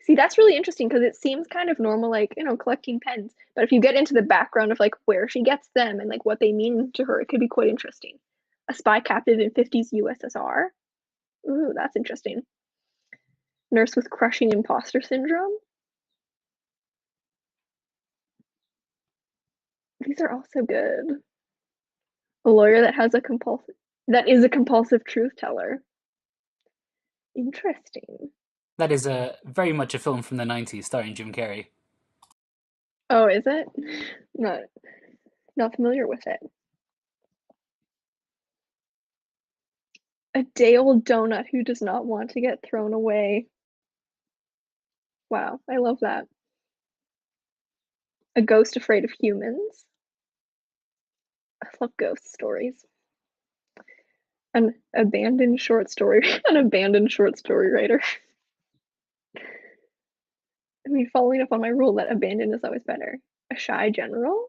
See, that's really interesting because it seems kind of normal, like, collecting pens. But if you get into the background of like where she gets them and like what they mean to her, it could be quite interesting. A spy captive in 50s USSR. Ooh, that's interesting. Nurse with crushing imposter syndrome. These are also good. A lawyer that is a compulsive truth teller. Interesting. That is very much a film from the 90s starring Jim Carrey. Oh, is it? Not not familiar with it. A day-old donut who does not want to get thrown away. Wow, I love that. A ghost afraid of humans. I love ghost stories. An abandoned short story, an abandoned short story writer. I mean, following up on my rule that abandoned is always better. A shy general.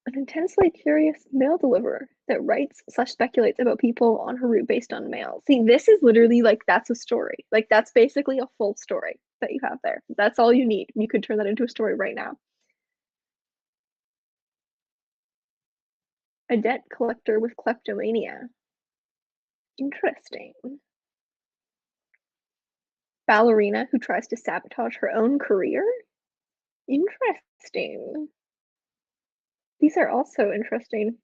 An intensely curious mail deliverer that writes/speculates about people on her route based on mail. See, this is literally like that's a story. Like that's basically a full story that you have there. That's all you need. You could turn that into a story right now. A debt collector with kleptomania. Interesting. Ballerina who tries to sabotage her own career. Interesting. These are also interesting.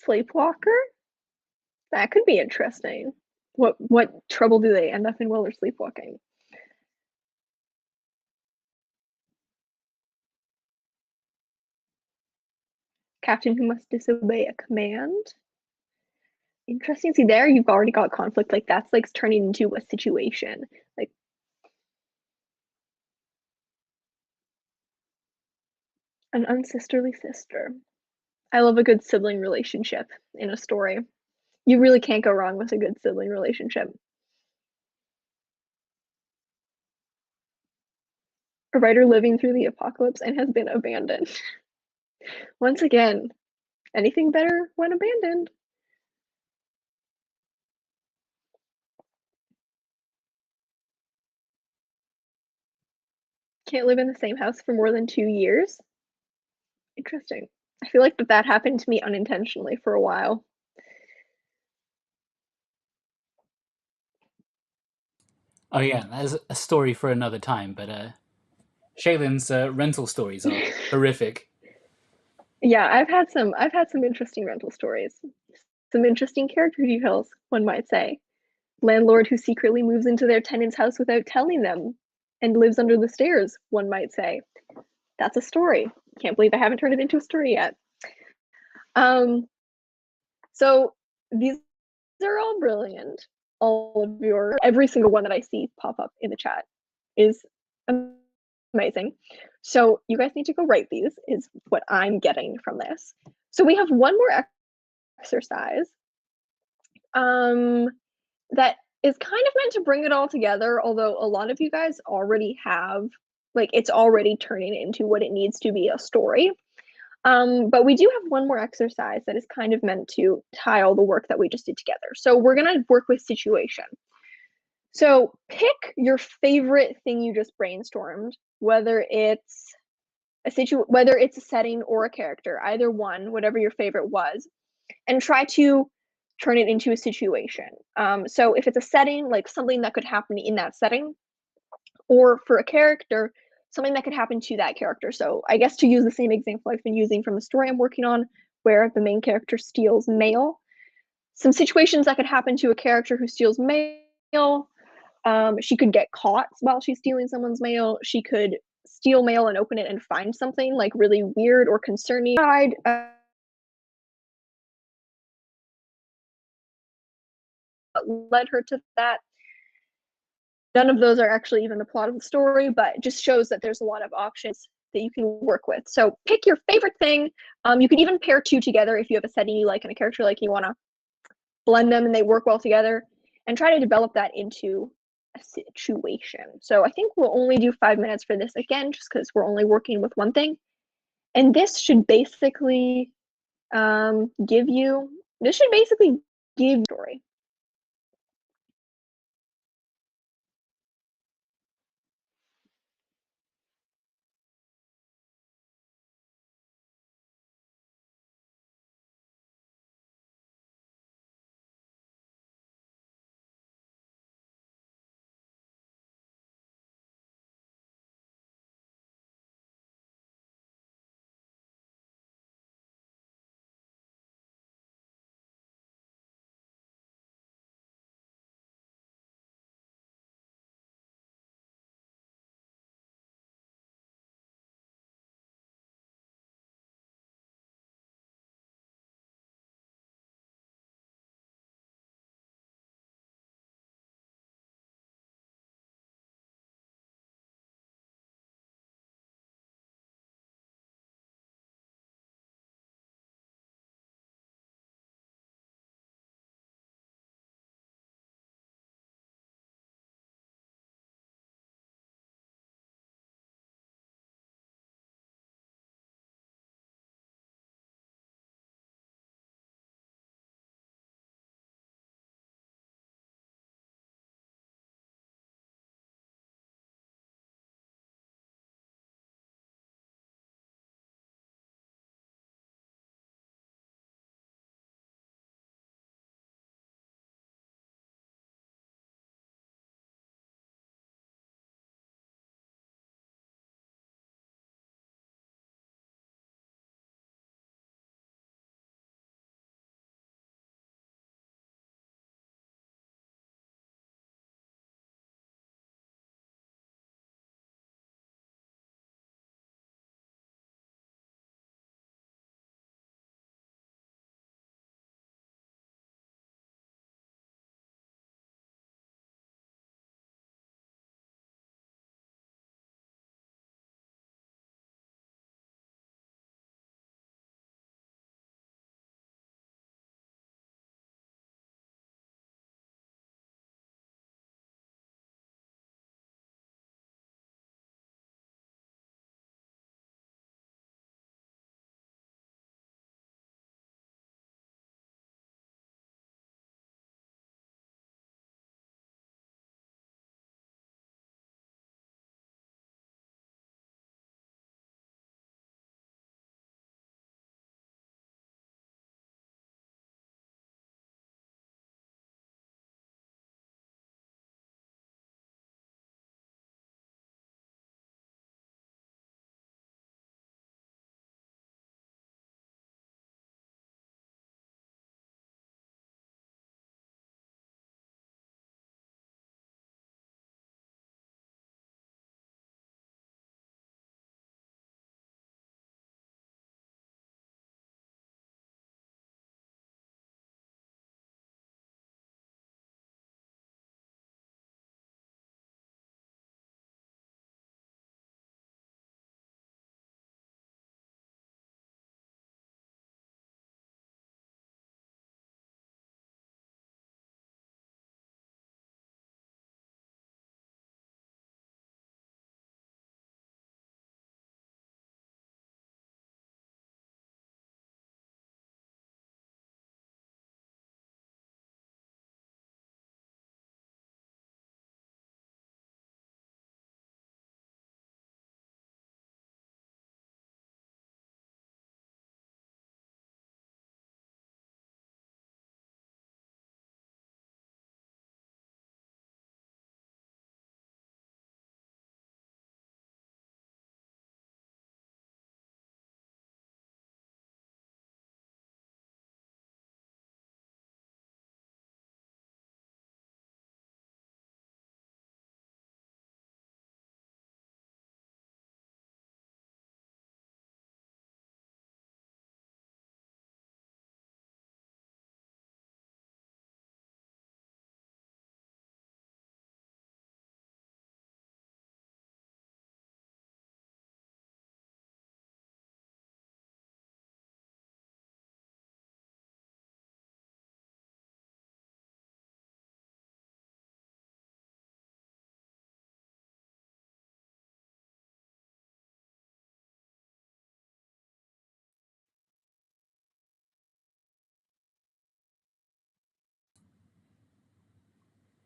Sleepwalker? That could be interesting. What trouble do they end up in while they're sleepwalking? Captain who must disobey a command. Interesting. See, there you've already got conflict. Like that's like turning into a situation. Like an unsisterly sister. I love a good sibling relationship in a story. You really can't go wrong with a good sibling relationship. A writer living through the apocalypse and has been abandoned. Once again, anything better when abandoned. Can't live in the same house for more than 2 years. Interesting. I feel like that happened to me unintentionally for a while. Oh yeah, that's a story for another time. But Shaylin's rental stories are horrific. Yeah, I've had some interesting rental stories. Some interesting character details, one might say. Landlord who secretly moves into their tenant's house without telling them and lives under the stairs, one might say. That's a story. Can't believe I haven't turned it into a story yet. Um, so these are all brilliant. All of every single one that I see pop up in the chat is Amazing. So you guys need to go write these is what I'm getting from this. So we have one more exercise um, that is kind of meant to bring it all together, although a lot of you guys already have, like, it's already turning into what it needs to be, a story. But we do have one more exercise that is kind of meant to tie all the work that we just did together. So we're gonna work with situation. So pick your favorite thing you just brainstormed, whether it's a setting or a character, either one, whatever your favorite was, and try to turn it into a situation. So if it's a setting, like something that could happen in that setting, or for a character, something that could happen to that character. So I guess to use the same example I've been using from the story I'm working on, where the main character steals mail, some situations that could happen to a character who steals mail. She could get caught while she's stealing someone's mail. She could steal mail and open it and find something like really weird or concerning. Led her to that. None of those are actually even the plot of the story, but it just shows that there's a lot of options that you can work with. So pick your favorite thing. You could even pair two together if you have a setting you like and a character like, you want to blend them and they work well together, and try to develop that into a situation. So I think we'll only do 5 minutes for this again, just because we're only working with one thing. And this should basically give you, this should basically give you a story.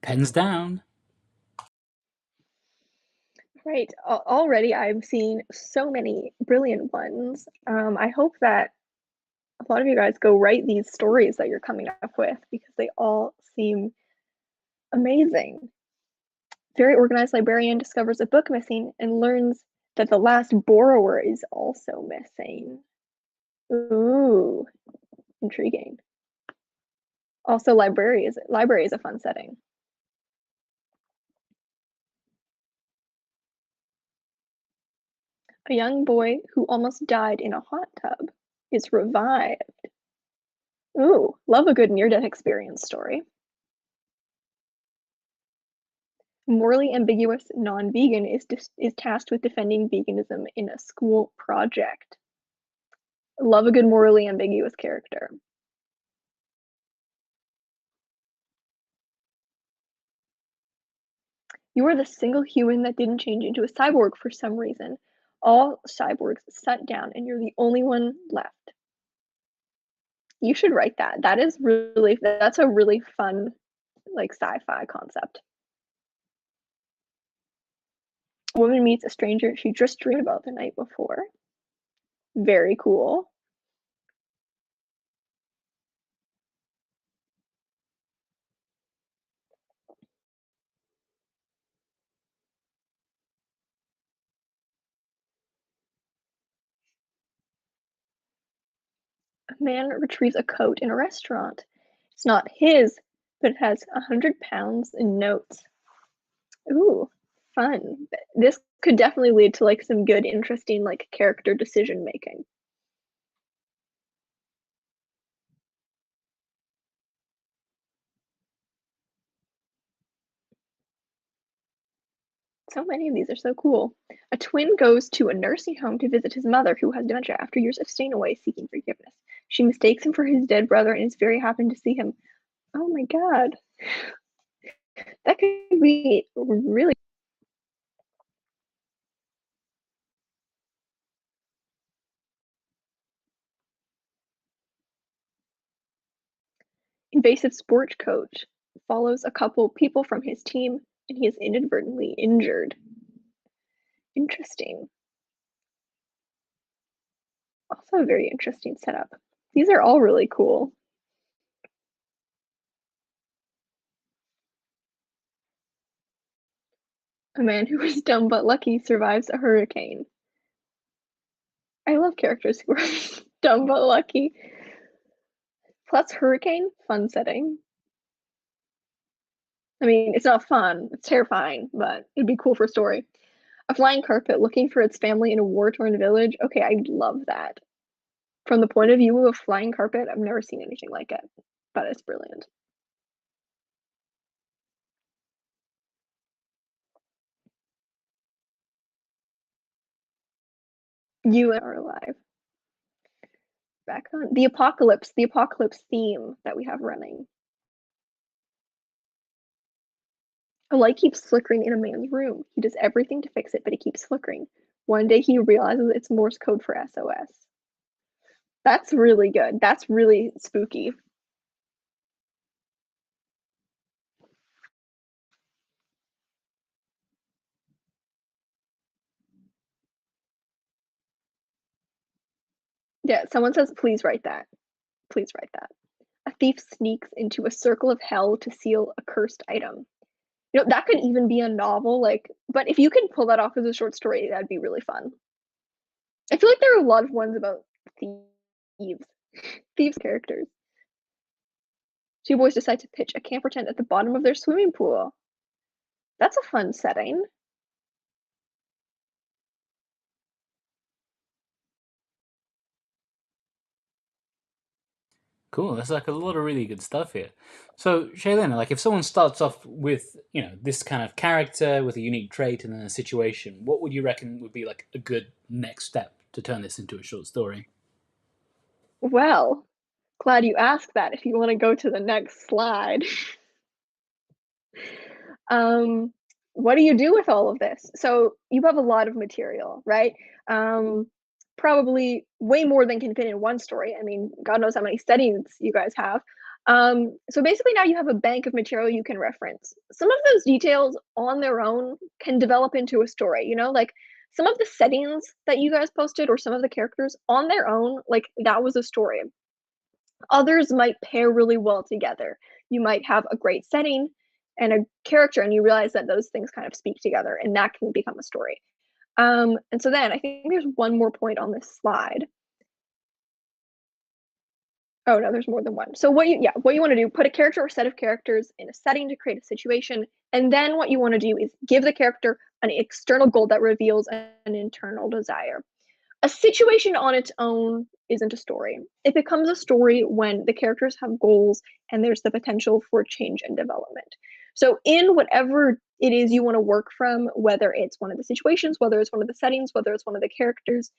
Pens down. Right. Already I've seen so many brilliant ones. I hope that a lot of you guys go write these stories that you're coming up with because they all seem amazing. Very organized librarian discovers a book missing and learns that the last borrower is also missing. Ooh, intriguing. Also, library is a fun setting. A young boy who almost died in a hot tub is revived. Ooh, love a good near-death experience story. Morally ambiguous non-vegan is tasked with defending veganism in a school project. Love a good morally ambiguous character. You are the single human that didn't change into a cyborg for some reason. All cyborgs shut down and you're the only one left. You should write that. That's a really fun like sci-fi concept. A woman meets a stranger she just dreamed about the night before. Very cool. A man retrieves a coat in a restaurant. It's not his, but it has 100 pounds in notes. Ooh, fun. This could definitely lead to like some good, interesting like character decision making. So many of these are so cool. A twin goes to a nursing home to visit his mother, who has dementia, after years of staying away seeking forgiveness. She mistakes him for his dead brother and is very happy to see him. Oh my god. That could be really invasive sport coach follows a couple people from his team and he is inadvertently injured. Interesting. Also a very interesting setup. These are all really cool. A man who is dumb but lucky survives a hurricane. I love characters who are dumb but lucky. Plus hurricane, fun setting. I mean, it's not fun, it's terrifying, but it'd be cool for a story. A flying carpet looking for its family in a war-torn village. Okay, I love that. From the point of view of a flying carpet, I've never seen anything like it, but it's brilliant. You are alive. Back on the apocalypse theme that we have running. A light keeps flickering in a man's room. He does everything to fix it, but it keeps flickering. One day he realizes it's Morse code for SOS. That's really good. That's really spooky. Yeah, someone says, please write that. Please write that. A thief sneaks into a circle of hell to steal a cursed item. You know, that could even be a novel, like, but if you can pull that off as a short story, that'd be really fun. I feel like there are a lot of ones about thieves, thieves characters. Two boys decide to pitch a camper tent at the bottom of their swimming pool. That's a fun setting. Cool. There's like a lot of really good stuff here. So, Shaylin, like if someone starts off with, this kind of character with a unique trait and then a situation, what would you reckon would be like a good next step to turn this into a short story? Well, glad you asked that if you want to go to the next slide. Um, what do you do with all of this? So you have a lot of material, right? Um, Probably way more than can fit in one story. I mean, God knows how many settings you guys have. So basically now you have a bank of material you can reference. Some of those details on their own can develop into a story, like some of the settings that you guys posted or some of the characters on their own, like that was a story. Others might pair really well together. You might have a great setting and a character, and you realize that those things kind of speak together, and that can become a story. And so then I think there's one more point on this slide. Oh no, there's more than one. So what you want to do, put a character or set of characters in a setting to create a situation, and then what you want to do is give the character an external goal that reveals an internal desire. A situation on its own isn't a story. It becomes a story when the characters have goals and there's the potential for change and development. So in whatever it is you want to work from, whether it's one of the situations, whether it's one of the settings, whether it's one of the characters,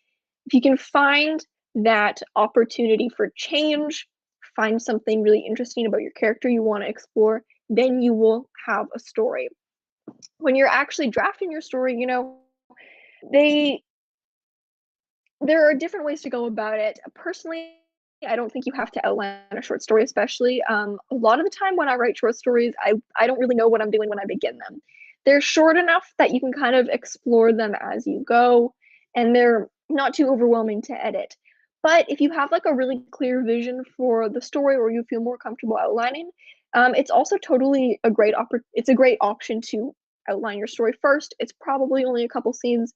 if you can find that opportunity for change, find something really interesting about your character you want to explore, then you will have a story. When you're actually drafting your story, they there are different ways to go about it. Personally, I don't think you have to outline a short story, especially. A lot of the time when I write short stories, I don't really know what I'm doing when I begin them. They're short enough that you can kind of explore them as you go, and they're not too overwhelming to edit. But if you have like a really clear vision for the story, or you feel more comfortable outlining, it's also totally a great it's a great option to outline your story first. It's probably only a couple scenes,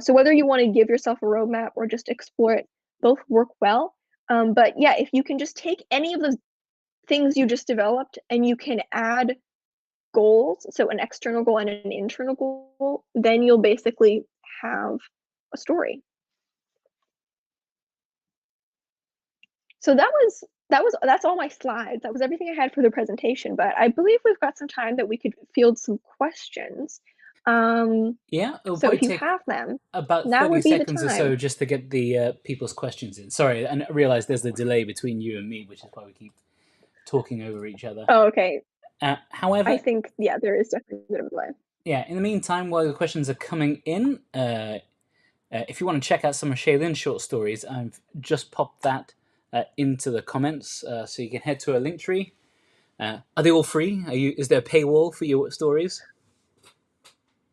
so whether you want to give yourself a roadmap or just explore it, both work well. But yeah, if you can just take any of those things you just developed and you can add goals, so an external goal and an internal goal, then you'll basically have a story. So that's all my slides. That was everything I had for the presentation, but I believe we've got some time that we could field some questions. Yeah, it'll So probably if you take have them, about now 30 would be the seconds or time. so just to get the people's questions in. Sorry, and I realize there's the delay between you and me, which is why we keep talking over each other. Oh, okay. I However, think, yeah, there is definitely a bit of a delay. yeah, in the meantime, while the questions are coming in, if you want to check out some of Shaylin's short stories, I've just popped that into the comments, so you can head to a link tree. Are they all free? Is there a paywall for your stories?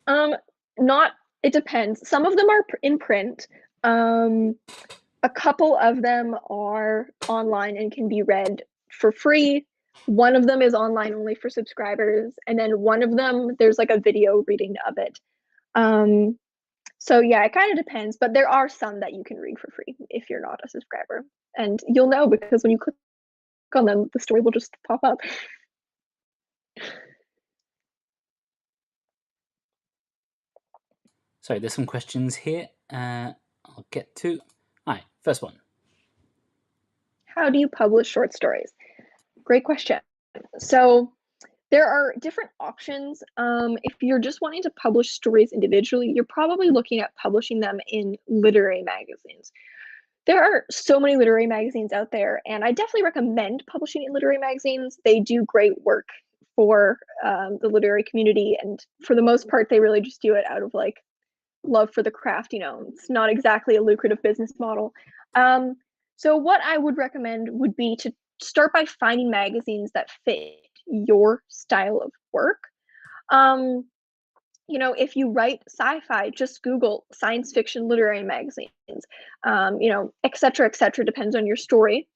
Um, not it depends. Some of them are in print. A couple of them are online and can be read for free. One of them is online only for subscribers, and then one of them there's like a video reading of it. Um, so yeah, it kind of depends, but there are some that you can read for free if you're not a subscriber. And you'll know because when you click on them, the story will just pop up. Sorry, there's some questions here. I'll get to. All right, first one. How do you publish short stories? Great question. So there are different options. If you're just wanting to publish stories individually, you're probably looking at publishing them in literary magazines. There are so many literary magazines out there, and I definitely recommend publishing in literary magazines. They do great work for the literary community, and for the most part, they really just do it out of like love for the craft. It's not exactly a lucrative business model. So what I would recommend would be to start by finding magazines that fit your style of work. Um, if you write sci-fi, just Google science fiction literary magazines, et cetera, depends on your story.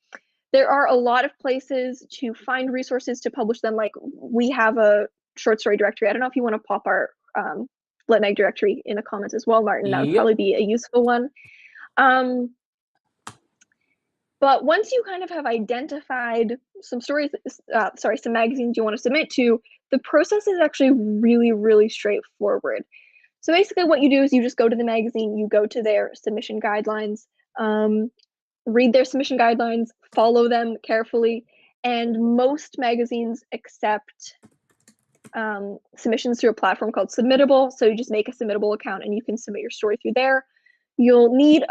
There are a lot of places to find resources to publish them. Like we have a short story directory. I don't know if you want to pop our Lit Mag directory in the comments as well, Martin. That would Yep. probably be a useful one. But once you kind of have identified some stories, some magazines you want to submit to, the process is actually really, really straightforward. So basically what you do is you just go to the magazine, you go to their submission guidelines, read their submission guidelines, follow them carefully, and most magazines accept submissions through a platform called Submittable. So you just make a Submittable account and you can submit your story through there. You'll need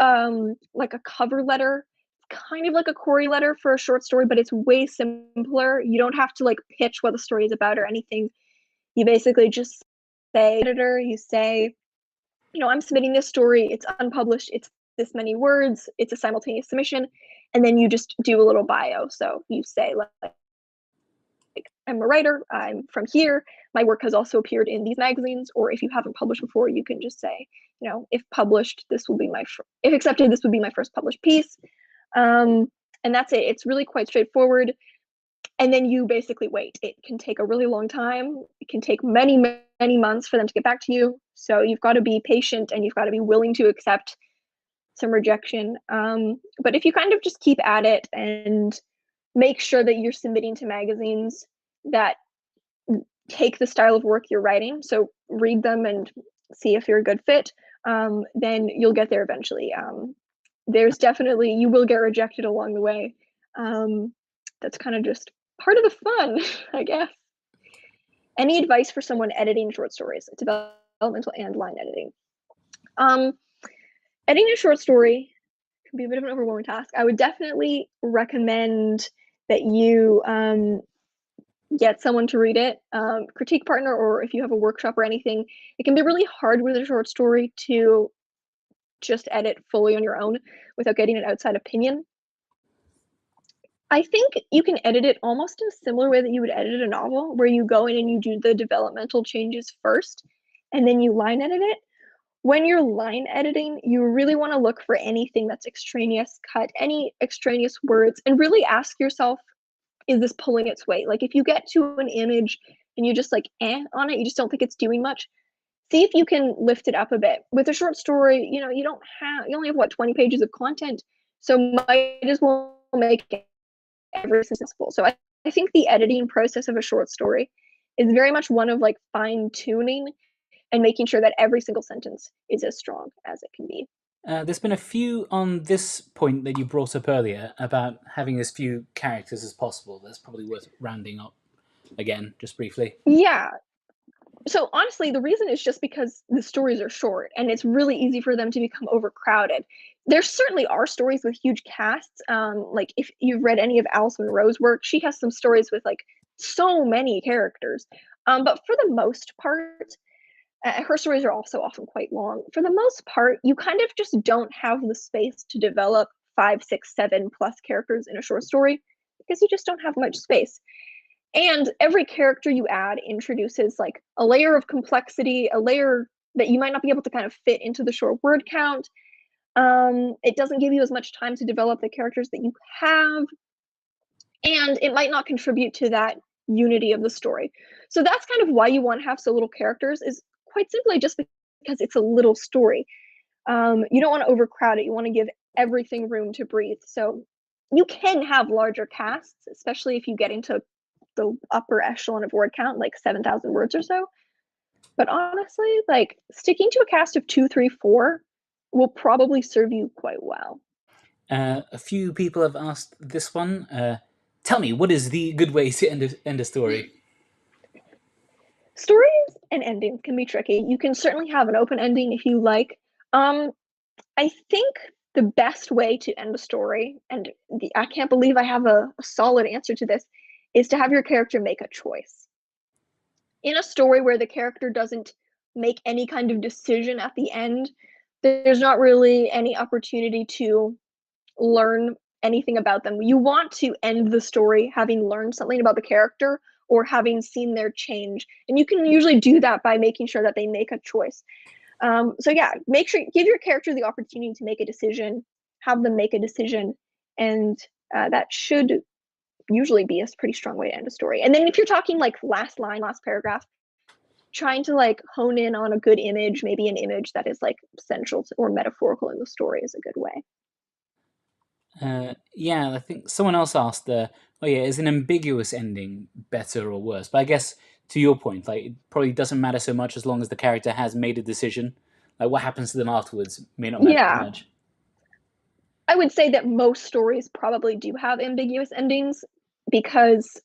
like a cover letter, kind of like a query letter for a short story, but it's way simpler. You don't have to like pitch what the story is about or anything. You basically just say, editor, you say, I'm submitting this story, it's unpublished, it's this many words, it's a simultaneous submission, and then you just do a little bio. So you say like I'm a writer, I'm from here, my work has also appeared in these magazines, or if you haven't published before, you can just say, if published, this will be if accepted, this would be my first published piece. And that's it. It's really quite straightforward. And then you basically wait. It can take a really long time. It can take many, many months for them to get back to you. So you've got to be patient and you've got to be willing to accept some rejection. But if you kind of just keep at it and make sure that you're submitting to magazines that take the style of work you're writing, so read them and see if you're a good fit, then you'll get there eventually. There's definitely, you will get rejected along the way. That's kind of just part of the fun, I guess. Any advice for someone editing short stories, developmental and line editing? Editing a short story can be a bit of an overwhelming task. I would definitely recommend that you get someone to read it, critique partner, or if you have a workshop or anything. It can be really hard with a short story to just edit fully on your own without getting an outside opinion. I think you can edit it almost in a similar way that you would edit a novel, where you go in and you do the developmental changes first, and then you line edit it. When you're line editing, you really want to look for anything that's extraneous, cut any extraneous words, and really ask yourself, is this pulling its weight? Like if you get to an image and you just like on it, you just don't think it's doing much, see if you can lift it up a bit. With a short story, you only have what, 20 pages of content, so might as well make every sentence full. So I think the editing process of a short story is very much one of like fine tuning and making sure that every single sentence is as strong as it can be. There's been a few on this point that you brought up earlier about having as few characters as possible. That's probably worth rounding up again, just briefly. Yeah. So honestly, the reason is just because the stories are short and it's really easy for them to become overcrowded. There certainly are stories with huge casts. Like if you've read any of Alice Munro's work, she has some stories with like so many characters. But for the most part, her stories are also often quite long. For the most part, you kind of just don't have the space to develop 5, 6, 7 plus characters in a short story because you just don't have much space. And every character you add introduces like a layer of complexity, a layer that you might not be able to kind of fit into the short word count. It doesn't give you as much time to develop the characters that you have, and it might not contribute to that unity of the story. So that's kind of why you want to have so little characters, is quite simply just because it's a little story. You don't want to overcrowd it. You want to give everything room to breathe. So you can have larger casts, especially if you get into the upper echelon of word count, like 7,000 words or so. But honestly, like sticking to a cast of 2, 3, 4 will probably serve you quite well. A few people have asked this one. Tell me, what is the good way to end a story? Stories and endings can be tricky. You can certainly have an open ending if you like. I think the best way to end a story, and I can't believe I have a solid answer to this, is to have your character make a choice. In a story where the character doesn't make any kind of decision at the end, there's not really any opportunity to learn anything about them. You want to end the story having learned something about the character or having seen their change. And you can usually do that by making sure that they make a choice. So yeah, make sure, give your character the opportunity to make a decision, have them make a decision, and that should usually be a pretty strong way to end a story. And then if you're talking like last line, last paragraph, trying to like hone in on a good image, maybe an image that is like central to, or metaphorical in the story, is a good way. Yeah, I think someone else asked, oh yeah, is an ambiguous ending better or worse? But I guess to your point, like it probably doesn't matter so much as long as the character has made a decision. Like what happens to them afterwards may not matter too Yeah, much. I would say that most stories probably do have ambiguous endings because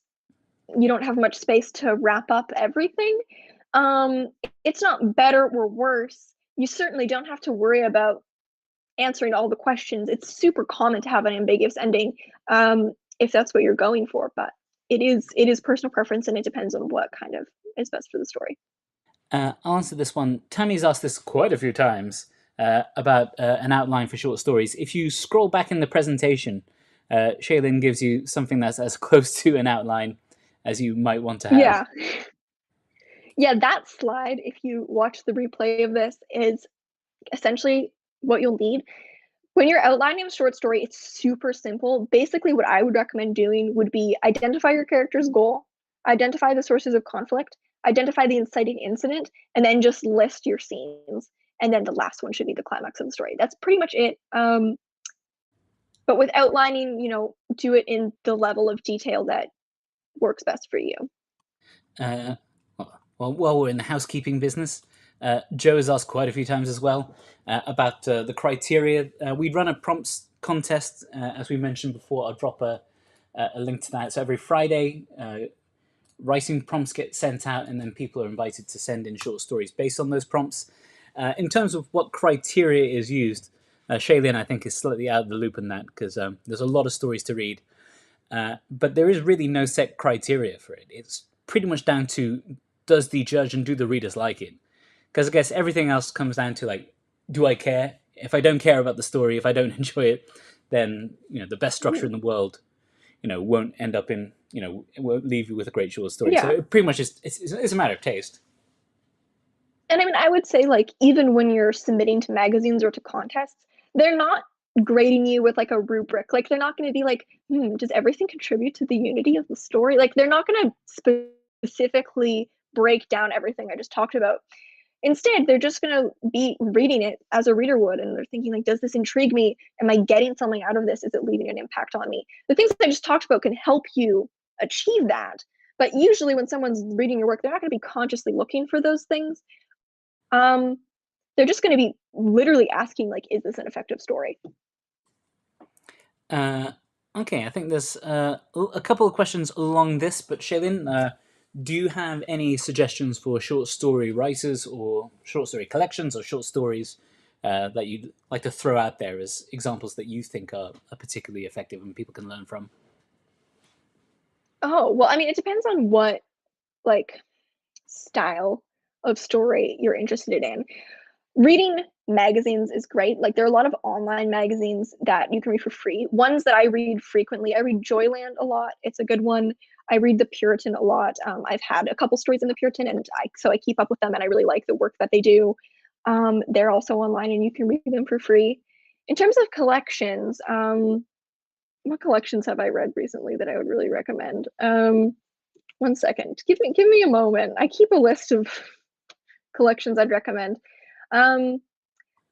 you don't have much space to wrap up everything. Um, it's not better or worse. You certainly don't have to worry about answering all the questions. It's super common to have an ambiguous ending, if that's what you're going for, but it is personal preference and it depends on what kind of is best for the story. I'll answer this one. Tammy's asked this quite a few times about an outline for short stories. If you scroll back in the presentation, Shaelin gives you something that's as close to an outline as you might want to have. Yeah. Yeah, that slide, if you watch the replay of this, is essentially what you'll need. When you're outlining a short story, it's super simple. Basically, what I would recommend doing would be identify your character's goal, identify the sources of conflict, identify the inciting incident, and then just list your scenes. And then the last one should be the climax of the story. That's pretty much it. But with outlining, do it in the level of detail that works best for you. Uh, well, while we're in the housekeeping business, Joe has asked quite a few times as well about the criteria. We'd run a prompts contest, as we mentioned before. I'll drop a link to that. So every Friday, writing prompts get sent out, and then people are invited to send in short stories based on those prompts. In terms of what criteria is used, Shaelin, I think, is slightly out of the loop in that because there's a lot of stories to read. But there is really no set criteria for it. It's pretty much down to, does the judge and do the readers like it? Because I guess everything else comes down to, like, do I care? If I don't care about the story, if I don't enjoy it, then the best structure in the world won't end up in it won't leave you with a great short story. So Yeah. it pretty much is it's a matter of taste. And I mean, I would say, like, even when you're submitting to magazines or to contests, they're not grading you with like a rubric. Like, they're not going to be like, does everything contribute to the unity of the story? Like, they're not going to specifically break down everything I just talked about. Instead, they're just going to be reading it as a reader would, and they're thinking, like, does this intrigue me? Am I getting something out of this? Is it leaving an impact on me? The things I just talked about can help you achieve that. But usually when someone's reading your work, they're not going to be consciously looking for those things. Um, they're just going to be literally asking, like, is this an effective story? Okay, I think there's a couple of questions along this, but Shaelin, do you have any suggestions for short story writers or short story collections or short stories that you'd like to throw out there as examples that you think are particularly effective and people can learn from? Oh, well, I mean, it depends on what, like, style of story you're interested in. Reading magazines is great. Like, there are a lot of online magazines that you can read for free. Ones that I read frequently, I read Joyland a lot. It's a good one. I read The Puritan a lot. I've had a couple stories in The Puritan, and so I keep up with them, and I really like the work that they do. They're also online, and you can read them for free. In terms of collections, what collections have I read recently that I would really recommend? One second. Give me a moment. I keep a list of collections I'd recommend. Um,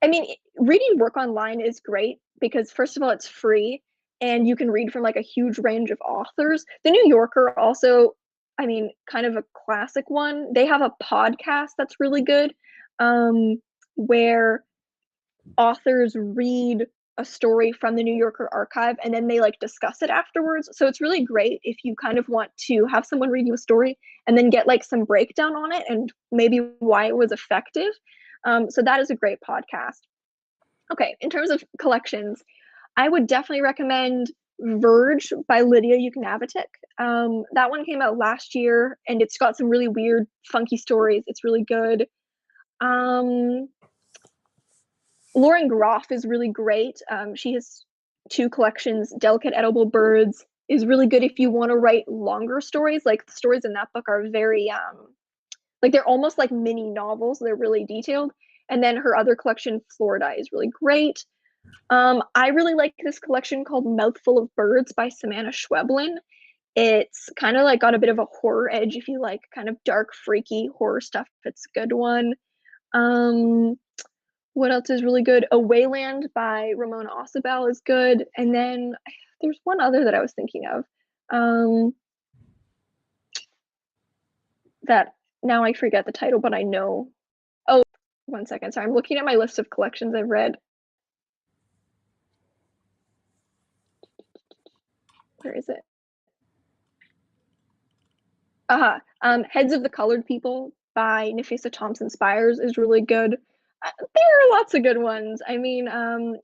I mean, reading work online is great because, first of all, it's free and you can read from like a huge range of authors. The New Yorker also, I mean, kind of a classic one. They have a podcast that's really good, where authors read a story from the New Yorker archive and then they like discuss it afterwards. So it's really great if you kind of want to have someone read you a story and then get like some breakdown on it and maybe why it was effective. So that is a great podcast. Okay, in terms of collections, I would definitely recommend Verge by Lydia Yuknavitch. That one came out last year and it's got some really weird, funky stories. It's really good. Um, Lauren Groff is really great. She has two collections. Delicate Edible Birds is really good if you want to write longer stories. Like, the stories in that book are very like, they're almost like mini novels. They're really detailed. And then her other collection, Florida, is really great. I really like this collection called Mouthful of Birds by Savannah Schweblin. It's kind of like got a bit of a horror edge. If you like kind of dark, freaky horror stuff, it's a good one. What else is really good? A Wayland by Ramona Ossabal is good. And then there's one other that I was thinking of. That now I forget the title, but I know. Oh, one second. Sorry, I'm looking at my list of collections I've read. Where is it? Heads of the Colored People by Nafisa Thompson Spires is really good. There are lots of good ones. I mean,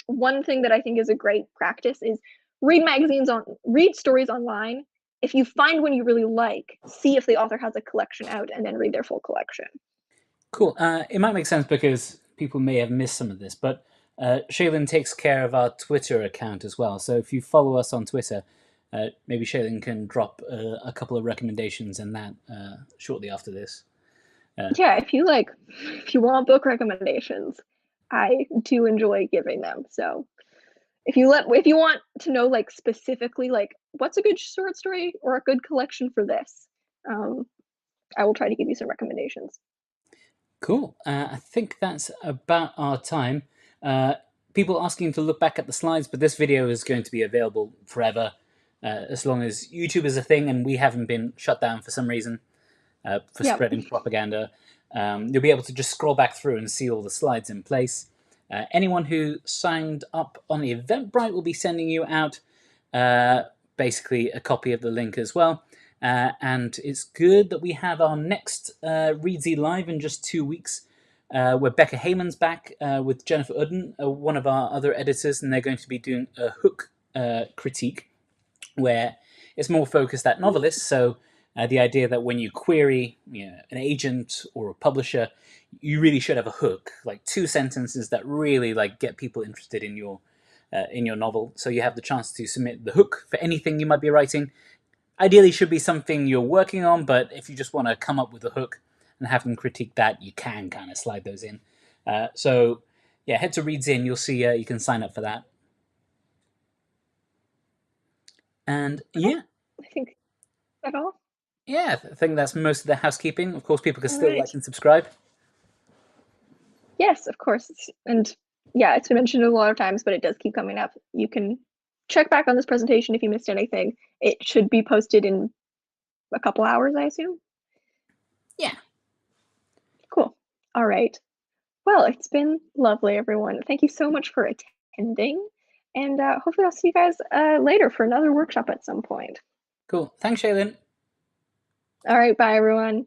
one thing that I think is a great practice is read stories online. If you find one you really like, see if the author has a collection out and then read their full collection. Cool. It might make sense because people may have missed some of this, but Shaelin takes care of our Twitter account as well. So if you follow us on Twitter, maybe Shaelin can drop a couple of recommendations in that shortly after this. Yeah, if you want book recommendations, I do enjoy giving them. So if you want to know like specifically like what's a good short story or a good collection for this, um, I will try to give you some recommendations. Cool. I think that's about our time. Uh, People asking to look back at the slides, but this video is going to be available forever, as long as YouTube is a thing and we haven't been shut down for some reason for Yep. spreading propaganda. You'll be able to just scroll back through and see all the slides in place. Anyone who signed up on the Eventbrite will be sending you out uh, basically a copy of the link as well. And it's good that we have our next Reedsy live in just 2 weeks, where Becca Heyman's back with Jennifer Udden, one of our other editors, and they're going to be doing a hook critique where it's more focused at novelists. So the idea that when you query an agent or a publisher, you really should have a hook, like 2 sentences that really like get people interested in your novel. So you have the chance to submit the hook for anything you might be writing. Ideally, should be something you're working on, but if you just want to come up with a hook and have them critique that, you can kind of slide those in. So yeah, head to Reedsy and you'll see you can sign up for that. And yeah, I think that all. yeah, I think that's most of the housekeeping. Of course, people can All still right. like and subscribe. Yes, of course. And yeah, it's been mentioned a lot of times, but it does keep coming up. You can check back on this presentation if you missed anything. It should be posted in a couple hours, I assume. Yeah, Cool. All right. Well, it's been lovely, everyone. Thank you so much for attending. And hopefully, I'll see you guys later for another workshop at some point. cool. Thanks, Shaylin. All right. Bye, everyone.